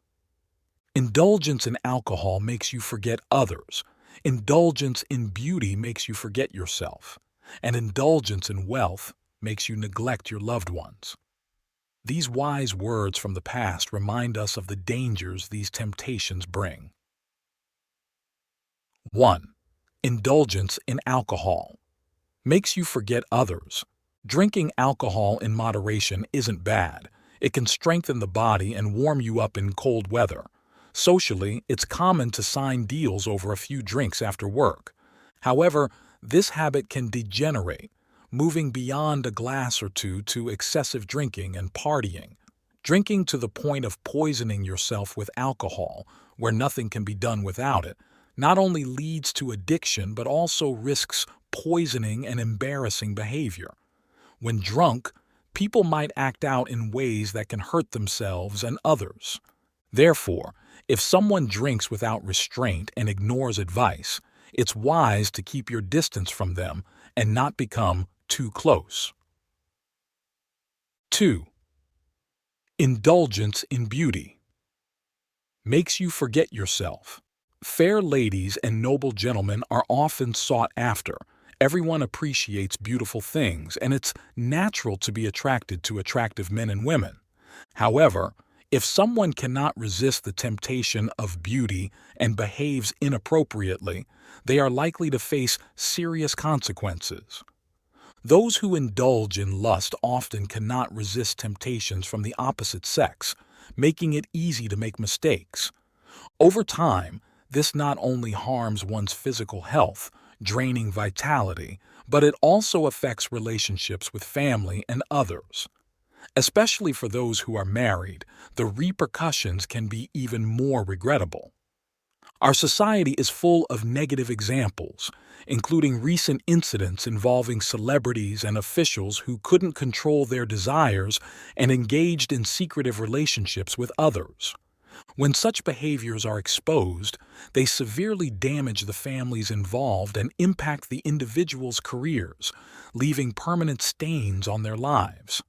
Indulgence in alcohol makes you forget others. Indulgence in beauty makes you forget yourself. And indulgence in wealth makes you neglect your loved ones. These wise words from the past remind us of the dangers these temptations bring. 1. Indulgence in alcohol makes you forget others. Drinking alcohol in moderation isn't bad. It can strengthen the body and warm you up in cold weather. Socially, it's common to sign deals over a few drinks after work. However, this habit can degenerate, moving beyond a glass or two to excessive drinking and partying. Drinking to the point of poisoning yourself with alcohol, where nothing can be done without it, not only leads to addiction but also risks poisoning and embarrassing behavior. When drunk, people might act out in ways that can hurt themselves and others. Therefore, if someone drinks without restraint and ignores advice, it's wise to keep your distance from them and not become too close. 2. Indulgence in beauty makes you forget yourself. Fair ladies and noble gentlemen are often sought after. Everyone appreciates beautiful things, and it's natural to be attracted to attractive men and women. However, If someone cannot resist the temptation of beauty and behaves inappropriately, they are likely to face serious consequences. Those who indulge in lust often cannot resist temptations from the opposite sex, making it easy to make mistakes. Over time, this not only harms one's physical health, draining vitality, but it also affects relationships with family and others. Especially for those who are married, the repercussions can be even more regrettable. Our society is full of negative examples, including recent incidents involving celebrities and officials who couldn't control their desires and engaged in secretive relationships with others. When such behaviors are exposed, they severely damage the families involved and impact the individual's careers, leaving permanent stains on their lives.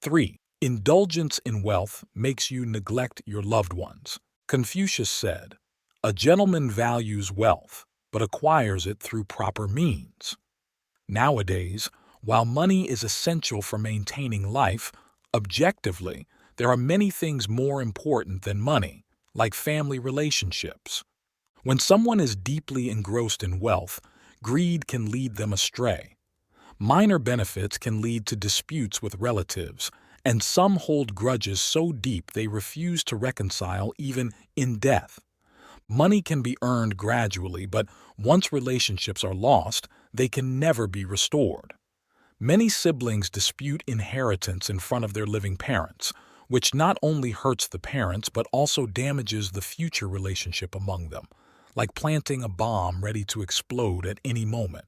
3. Indulgence in wealth makes you neglect your loved ones. Confucius said, "A gentleman values wealth, but acquires it through proper means." Nowadays, while money is essential for maintaining life, objectively, there are many things more important than money, like family relationships. When someone is deeply engrossed in wealth, greed can lead them astray. Minor benefits can lead to disputes with relatives, and some hold grudges so deep they refuse to reconcile even in death. Money can be earned gradually, but once relationships are lost, they can never be restored. Many siblings dispute inheritance in front of their living parents, which not only hurts the parents but also damages the future relationship among them, like planting a bomb ready to explode at any moment.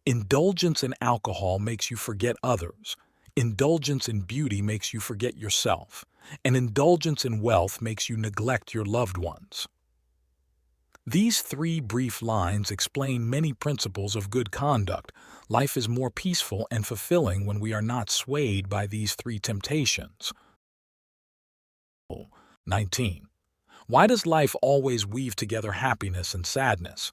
Indulgence in alcohol makes you forget others. Indulgence in beauty makes you forget yourself. And indulgence in wealth makes you neglect your loved ones. These 3 brief lines explain many principles of good conduct. Life is more peaceful and fulfilling when we are not swayed by these 3 temptations. 19. Why does life always weave together happiness and sadness?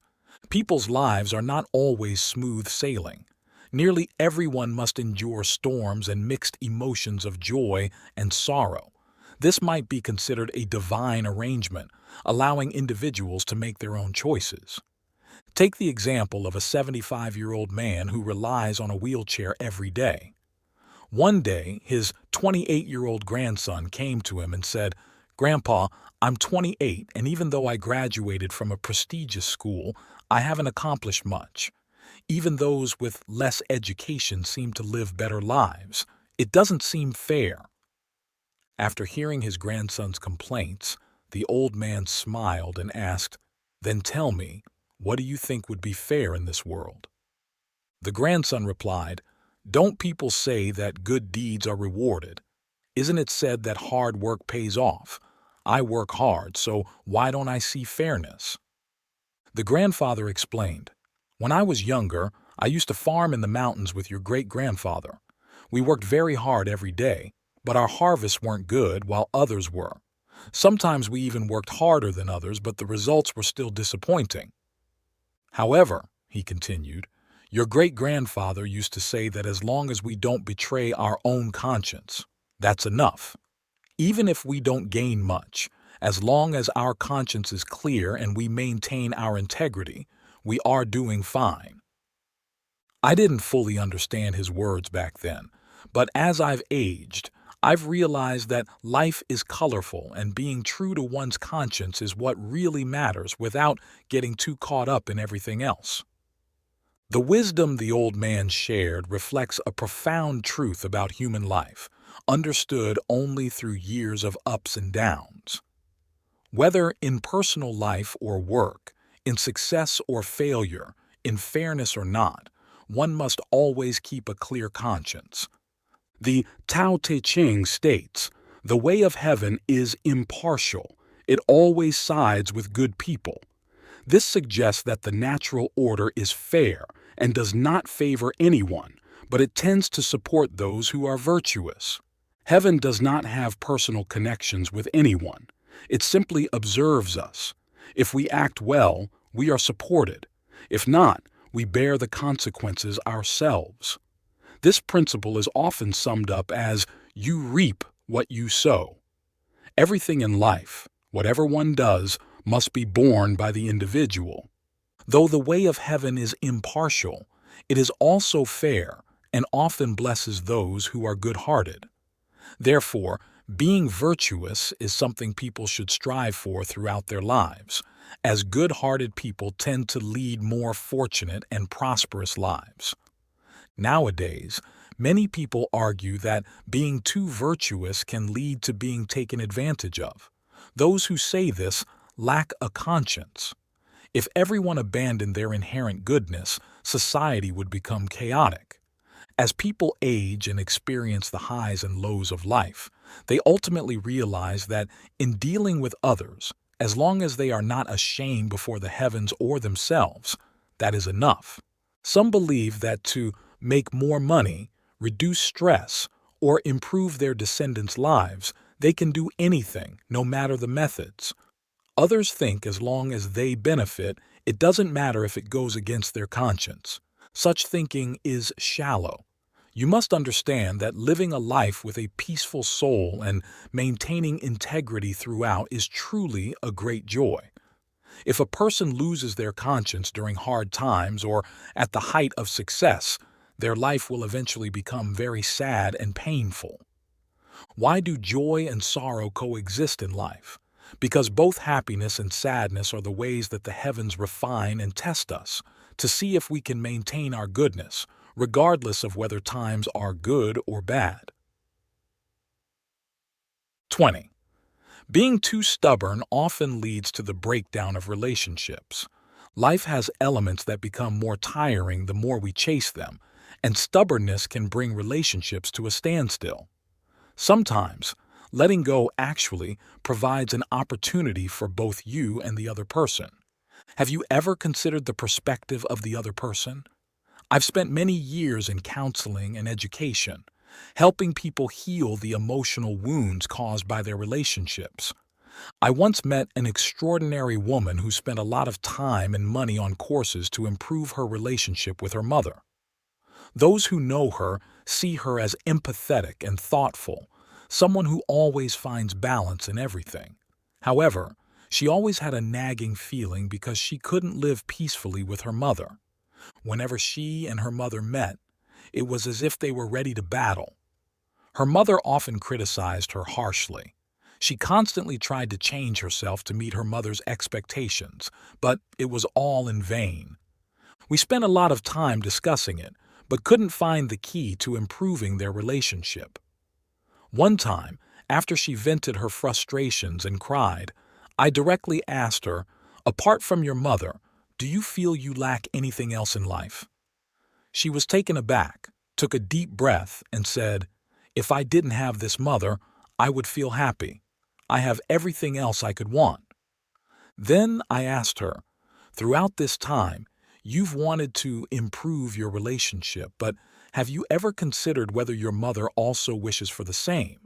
People's lives are not always smooth sailing. Nearly everyone must endure storms and mixed emotions of joy and sorrow. This might be considered a divine arrangement, allowing individuals to make their own choices. Take the example of a 75-year-old man who relies on a wheelchair every day. One day, his 28-year-old grandson came to him and said, "Grandpa, I'm 28, and even though I graduated from a prestigious school, I haven't accomplished much. Even those with less education seem to live better lives. It doesn't seem fair." After hearing his grandson's complaints, the old man smiled and asked, "Then tell me, what do you think would be fair in this world?" The grandson replied, "Don't people say that good deeds are rewarded? Isn't it said that hard work pays off? I work hard, so why don't I see fairness?" The grandfather explained, "When I was younger, I used to farm in the mountains with your great-grandfather. We worked very hard every day, but our harvests weren't good while others were. Sometimes we even worked harder than others, but the results were still disappointing. However," he continued, "your great-grandfather used to say that as long as we don't betray our own conscience, that's enough. Even if we don't gain much, as long as our conscience is clear and we maintain our integrity, we are doing fine." I didn't fully understand his words back then, but as I've aged, I've realized that life is colorful and being true to one's conscience is what really matters without getting too caught up in everything else. The wisdom the old man shared reflects a profound truth about human life, understood only through years of ups and downs. Whether in personal life or work, in success or failure, in fairness or not, one must always keep a clear conscience. The Tao Te Ching states, "The way of heaven is impartial. It always sides with good people." This suggests that the natural order is fair and does not favor anyone, but it tends to support those who are virtuous. Heaven does not have personal connections with anyone. It simply observes us. If we act well, we are supported. If not, we bear the consequences ourselves. This principle is often summed up as, You reap what you sow. Everything in life, whatever one does, must be borne by the individual. Though the way of heaven is impartial, it is also fair and often blesses those who are good-hearted. Therefore, being virtuous is something people should strive for throughout their lives, as good-hearted people tend to lead more fortunate and prosperous lives. Nowadays, many people argue that being too virtuous can lead to being taken advantage of. Those who say this lack a conscience. If everyone abandoned their inherent goodness, society would become chaotic. As people age and experience the highs and lows of life, they ultimately realize that in dealing with others, as long as they are not ashamed before the heavens or themselves, that is enough. Some believe that to make more money, reduce stress, or improve their descendants' lives, they can do anything, no matter the methods. Others think as long as they benefit, it doesn't matter if it goes against their conscience. Such thinking is shallow. You must understand that living a life with a peaceful soul and maintaining integrity throughout is truly a great joy. If a person loses their conscience during hard times or at the height of success, their life will eventually become very sad and painful. Why do joy and sorrow coexist in life? Because both happiness and sadness are the ways that the heavens refine and test us, to see if we can maintain our goodness, regardless of whether times are good or bad. 20. Being too stubborn often leads to the breakdown of relationships. Life has elements that become more tiring the more we chase them, and stubbornness can bring relationships to a standstill. Sometimes, letting go actually provides an opportunity for both you and the other person. Have you ever considered the perspective of the other person? I've spent many years in counseling and education, helping people heal the emotional wounds caused by their relationships. I once met an extraordinary woman who spent a lot of time and money on courses to improve her relationship with her mother. Those who know her see her as empathetic and thoughtful, someone who always finds balance in everything. However, she always had a nagging feeling because she couldn't live peacefully with her mother. Whenever she and her mother met, it was as if they were ready to battle. Her mother often criticized her harshly. She constantly tried to change herself to meet her mother's expectations, but it was all in vain. We spent a lot of time discussing it, but couldn't find the key to improving their relationship. One time, after she vented her frustrations and cried, I directly asked her, "Apart from your mother, do you feel you lack anything else in life?" She was taken aback, took a deep breath, and said, "If I didn't have this mother, I would feel happy. I have everything else I could want." Then I asked her, "Throughout this time, you've wanted to improve your relationship, but have you ever considered whether your mother also wishes for the same?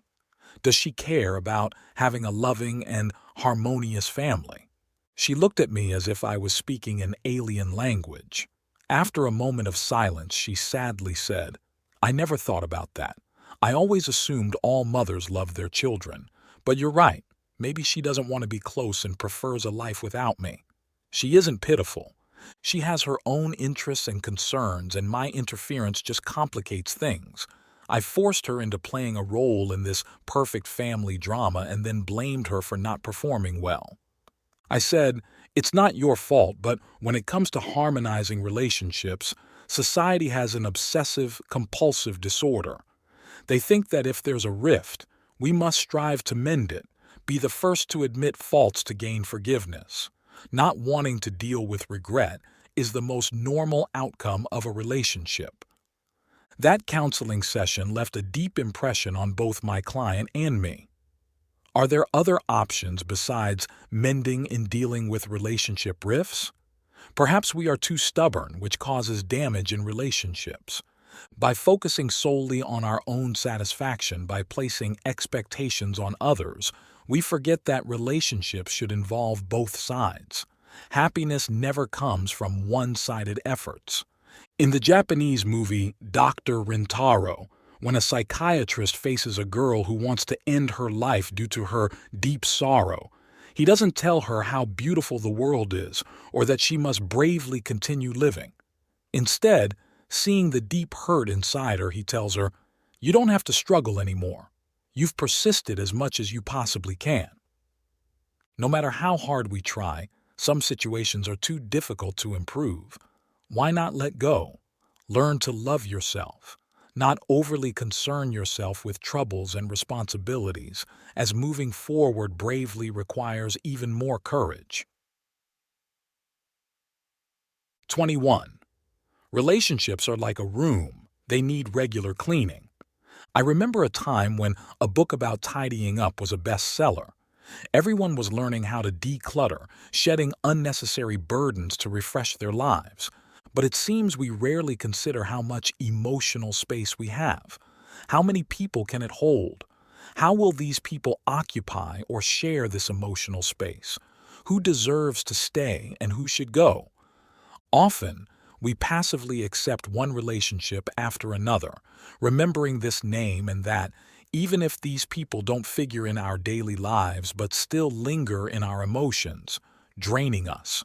Does she care about having a loving and harmonious family?" She looked at me as if I was speaking an alien language. After a moment of silence, she sadly said, "I never thought about that. I always assumed all mothers loved their children. But you're right. Maybe she doesn't want to be close and prefers a life without me. She isn't pitiful. She has her own interests and concerns, and my interference just complicates things. I forced her into playing a role in this perfect family drama and then blamed her for not performing well. I said, "It's not your fault, but when it comes to harmonizing relationships, society has an obsessive-compulsive disorder. They think that if there's a rift, we must strive to mend it, be the first to admit faults to gain forgiveness. Not wanting to deal with regret is the most normal outcome of a relationship." That counseling session left a deep impression on both my client and me. Are there other options besides mending in dealing with relationship rifts? Perhaps we are too stubborn, which causes damage in relationships. By focusing solely on our own satisfaction, by placing expectations on others, we forget that relationships should involve both sides. Happiness never comes from one-sided efforts. In the Japanese movie Dr. Rintaro, When a psychiatrist faces a girl who wants to end her life due to her deep sorrow, he doesn't tell her how beautiful the world is or that she must bravely continue living. Instead, seeing the deep hurt inside her, he tells her, "You don't have to struggle anymore. You've persisted as much as you possibly can." No matter how hard we try, some situations are too difficult to improve. Why not let go? Learn to love yourself. Not overly concern yourself with troubles and responsibilities, as moving forward bravely requires even more courage. 21. Relationships are like a room. They need regular cleaning. I remember a time when a book about tidying up was a bestseller. Everyone was learning how to declutter, shedding unnecessary burdens to refresh their lives. But it seems we rarely consider how much emotional space we have. How many people can it hold? How will these people occupy or share this emotional space? Who deserves to stay and who should go? Often, we passively accept one relationship after another, remembering this name and that, even if these people don't figure in our daily lives but still linger in our emotions, draining us.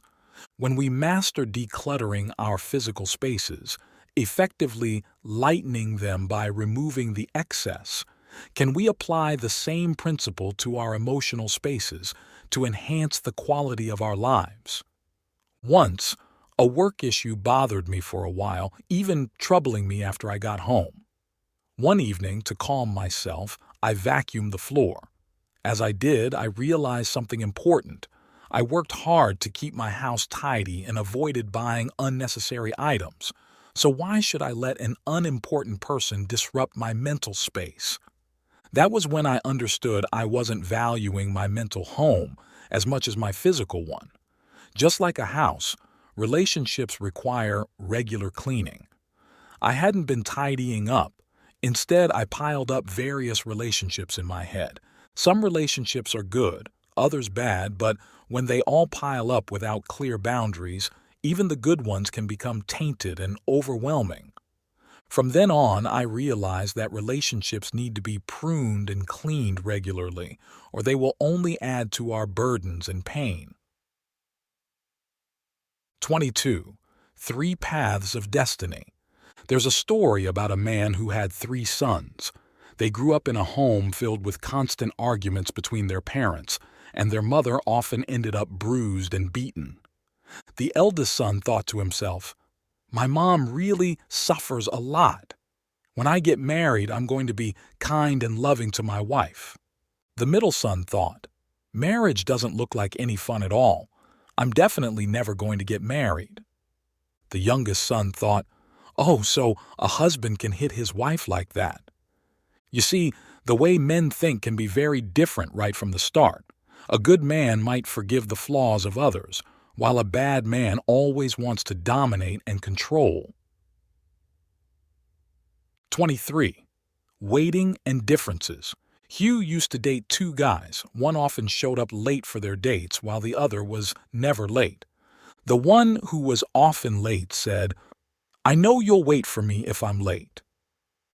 When we master decluttering our physical spaces, effectively lightening them by removing the excess, can we apply the same principle to our emotional spaces to enhance the quality of our lives? Once, a work issue bothered me for a while, even troubling me after I got home. One evening, to calm myself, I vacuumed the floor. As I did, I realized something important. I worked hard to keep my house tidy and avoided buying unnecessary items. So why should I let an unimportant person disrupt my mental space? That was when I understood I wasn't valuing my mental home as much as my physical one. Just like a house, relationships require regular cleaning. I hadn't been tidying up. Instead, I piled up various relationships in my head. Some relationships are good, others bad, but when they all pile up without clear boundaries, even the good ones can become tainted and overwhelming. From then on, I realized that relationships need to be pruned and cleaned regularly, or they will only add to our burdens and pain. 22. 3 Paths of Destiny. There's a story about a man who had 3 sons. They grew up in a home filled with constant arguments between their parents, and their mother often ended up bruised and beaten. The eldest son thought to himself, "My mom really suffers a lot. When I get married, I'm going to be kind and loving to my wife." The middle son thought, "Marriage doesn't look like any fun at all. I'm definitely never going to get married." The youngest son thought, "Oh, so a husband can hit his wife like that." You see, the way men think can be very different right from the start. A good man might forgive the flaws of others, while a bad man always wants to dominate and control. 23. Waiting and differences. Hugh used to date 2 guys. One often showed up late for their dates, while the other was never late. The one who was often late said, "I know you'll wait for me if I'm late."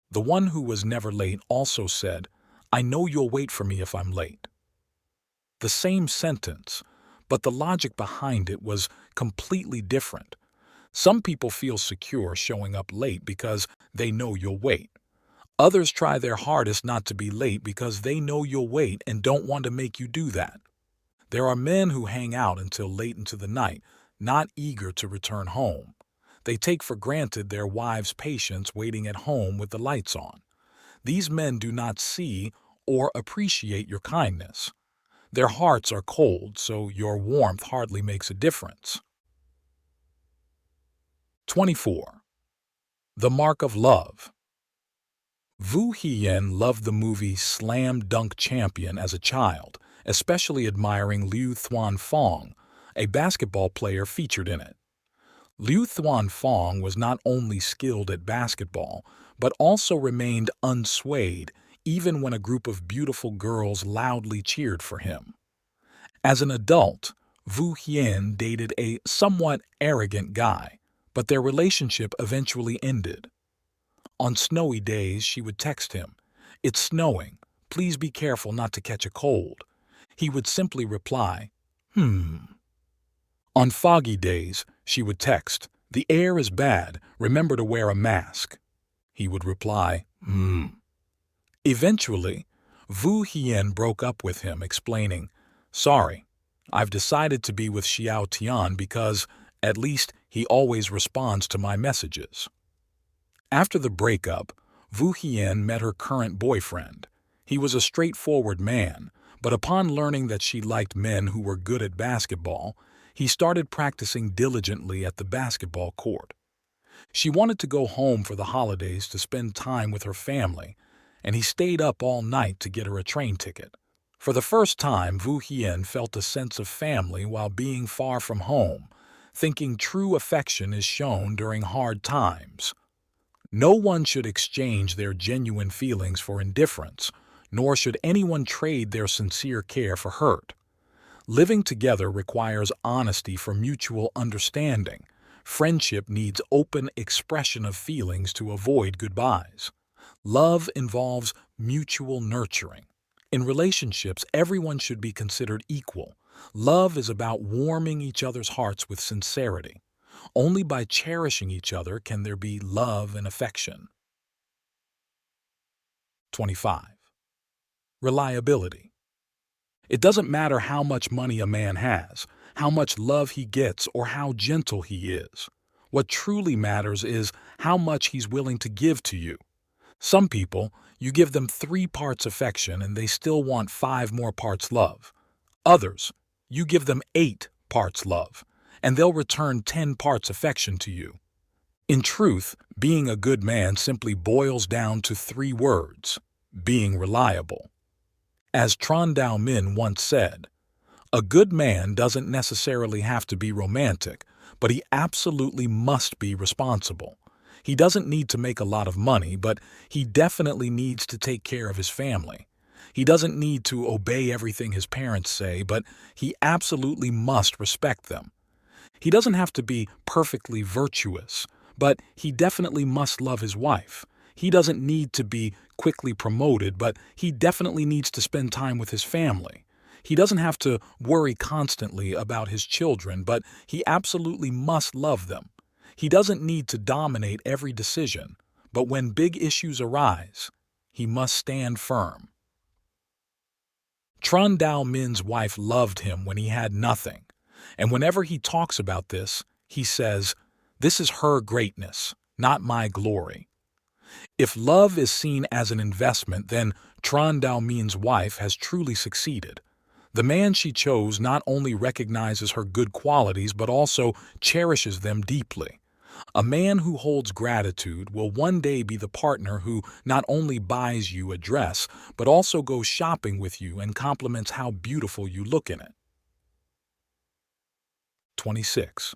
The one who was never late also said, "I know you'll wait for me if I'm late." The same sentence, but the logic behind it was completely different. Some people feel secure showing up late because they know you'll wait. Others try their hardest not to be late because they know you'll wait and don't want to make you do that. There are men who hang out until late into the night, not eager to return home. They take for granted their wives' patience waiting at home with the lights on. These men do not see or appreciate your kindness. Their hearts are cold, so your warmth hardly makes a difference. 24. The Mark of Love. Vu Hien loved the movie Slam Dunk Champion as a child, especially admiring Liu Thuan Fong, a basketball player featured in it. Liu Thuan Fong was not only skilled at basketball, but also remained unswayed even when a group of beautiful girls loudly cheered for him. As an adult, Vu Hien dated a somewhat arrogant guy, but their relationship eventually ended. On snowy days, she would text him, "It's snowing. Please be careful not to catch a cold." He would simply reply, "Hmm." On foggy days, she would text, "The air is bad. Remember to wear a mask." He would reply, "Hmm." Eventually, Vu Hien broke up with him, explaining, "Sorry, I've decided to be with Xiao Tian because, at least, he always responds to my messages." After the breakup, Vu Hien met her current boyfriend. He was a straightforward man, but upon learning that she liked men who were good at basketball, he started practicing diligently at the basketball court. She wanted to go home for the holidays to spend time with her family, and he stayed up all night to get her a train ticket. For the first time, Vu Hien felt a sense of family while being far from home, thinking true affection is shown during hard times. No one should exchange their genuine feelings for indifference, nor should anyone trade their sincere care for hurt. Living together requires honesty for mutual understanding. Friendship needs open expression of feelings to avoid goodbyes. Love involves mutual nurturing. In relationships, everyone should be considered equal. Love is about warming each other's hearts with sincerity. Only by cherishing each other can there be love and affection. 25. Reliability. It doesn't matter how much money a man has, how much love he gets, or how gentle he is. What truly matters is how much he's willing to give to you. Some people, you give them 3 parts affection and they still want 5 more parts love. Others, you give them 8 parts love, and they'll return 10 parts affection to you. In truth, being a good man simply boils down to 3 words: being reliable. As Tran Dao Min once said, "A good man doesn't necessarily have to be romantic, but he absolutely must be responsible. He doesn't need to make a lot of money, but he definitely needs to take care of his family. He doesn't need to obey everything his parents say, but he absolutely must respect them. He doesn't have to be perfectly virtuous, but he definitely must love his wife. He doesn't need to be quickly promoted, but he definitely needs to spend time with his family. He doesn't have to worry constantly about his children, but he absolutely must love them. He doesn't need to dominate every decision, but when big issues arise, he must stand firm." Tran Dao Min's wife loved him when he had nothing, and whenever he talks about this, he says, "This is her greatness, not my glory." If love is seen as an investment, then Tran Dao Min's wife has truly succeeded. The man she chose not only recognizes her good qualities but also cherishes them deeply. A man who holds gratitude will one day be the partner who not only buys you a dress, but also goes shopping with you and compliments how beautiful you look in it. 26.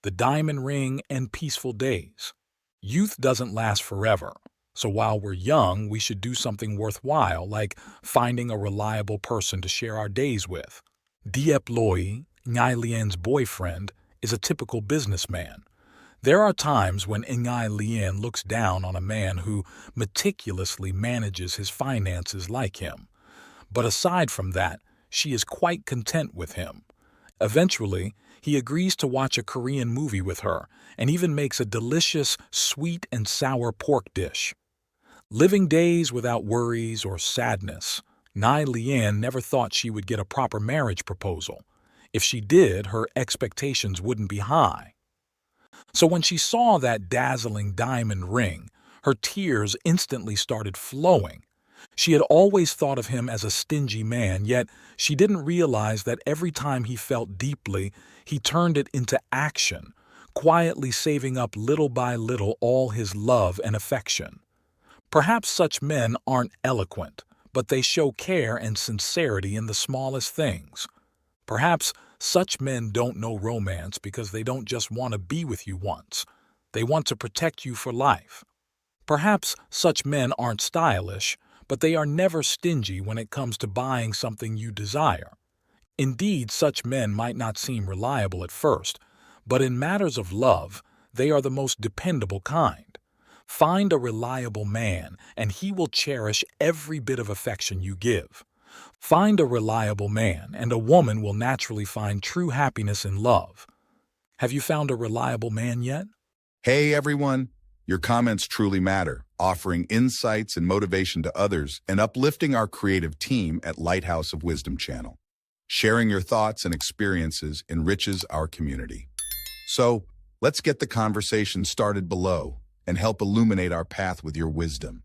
The diamond ring and peaceful days. Youth doesn't last forever, so while we're young, we should do something worthwhile, like finding a reliable person to share our days with. Diep Loi, Ngai Lian's boyfriend, is a typical businessman. There are times when Ngai Lian looks down on a man who meticulously manages his finances like him. But aside from that, she is quite content with him. Eventually, he agrees to watch a Korean movie with her and even makes a delicious sweet and sour pork dish. Living days without worries or sadness, Nai Lian never thought she would get a proper marriage proposal. If she did, her expectations wouldn't be high. So when she saw that dazzling diamond ring, her tears instantly started flowing. She had always thought of him as a stingy man, yet she didn't realize that every time he felt deeply, he turned it into action, quietly saving up little by little all his love and affection. Perhaps such men aren't eloquent, but they show care and sincerity in the smallest things. Perhaps such men don't know romance because they don't just want to be with you once. They want to protect you for life. Perhaps such men aren't stylish, but they are never stingy when it comes to buying something you desire. Indeed, such men might not seem reliable at first, but in matters of love, they are the most dependable kind. Find a reliable man, and he will cherish every bit of affection you give. Find a reliable man, and a woman will naturally find true happiness in love. Have you found a reliable man yet? Hey everyone, your comments truly matter, offering insights and motivation to others and uplifting our creative team at Lighthouse of Wisdom channel. Sharing your thoughts and experiences enriches our community. So, let's get the conversation started below and help illuminate our path with your wisdom.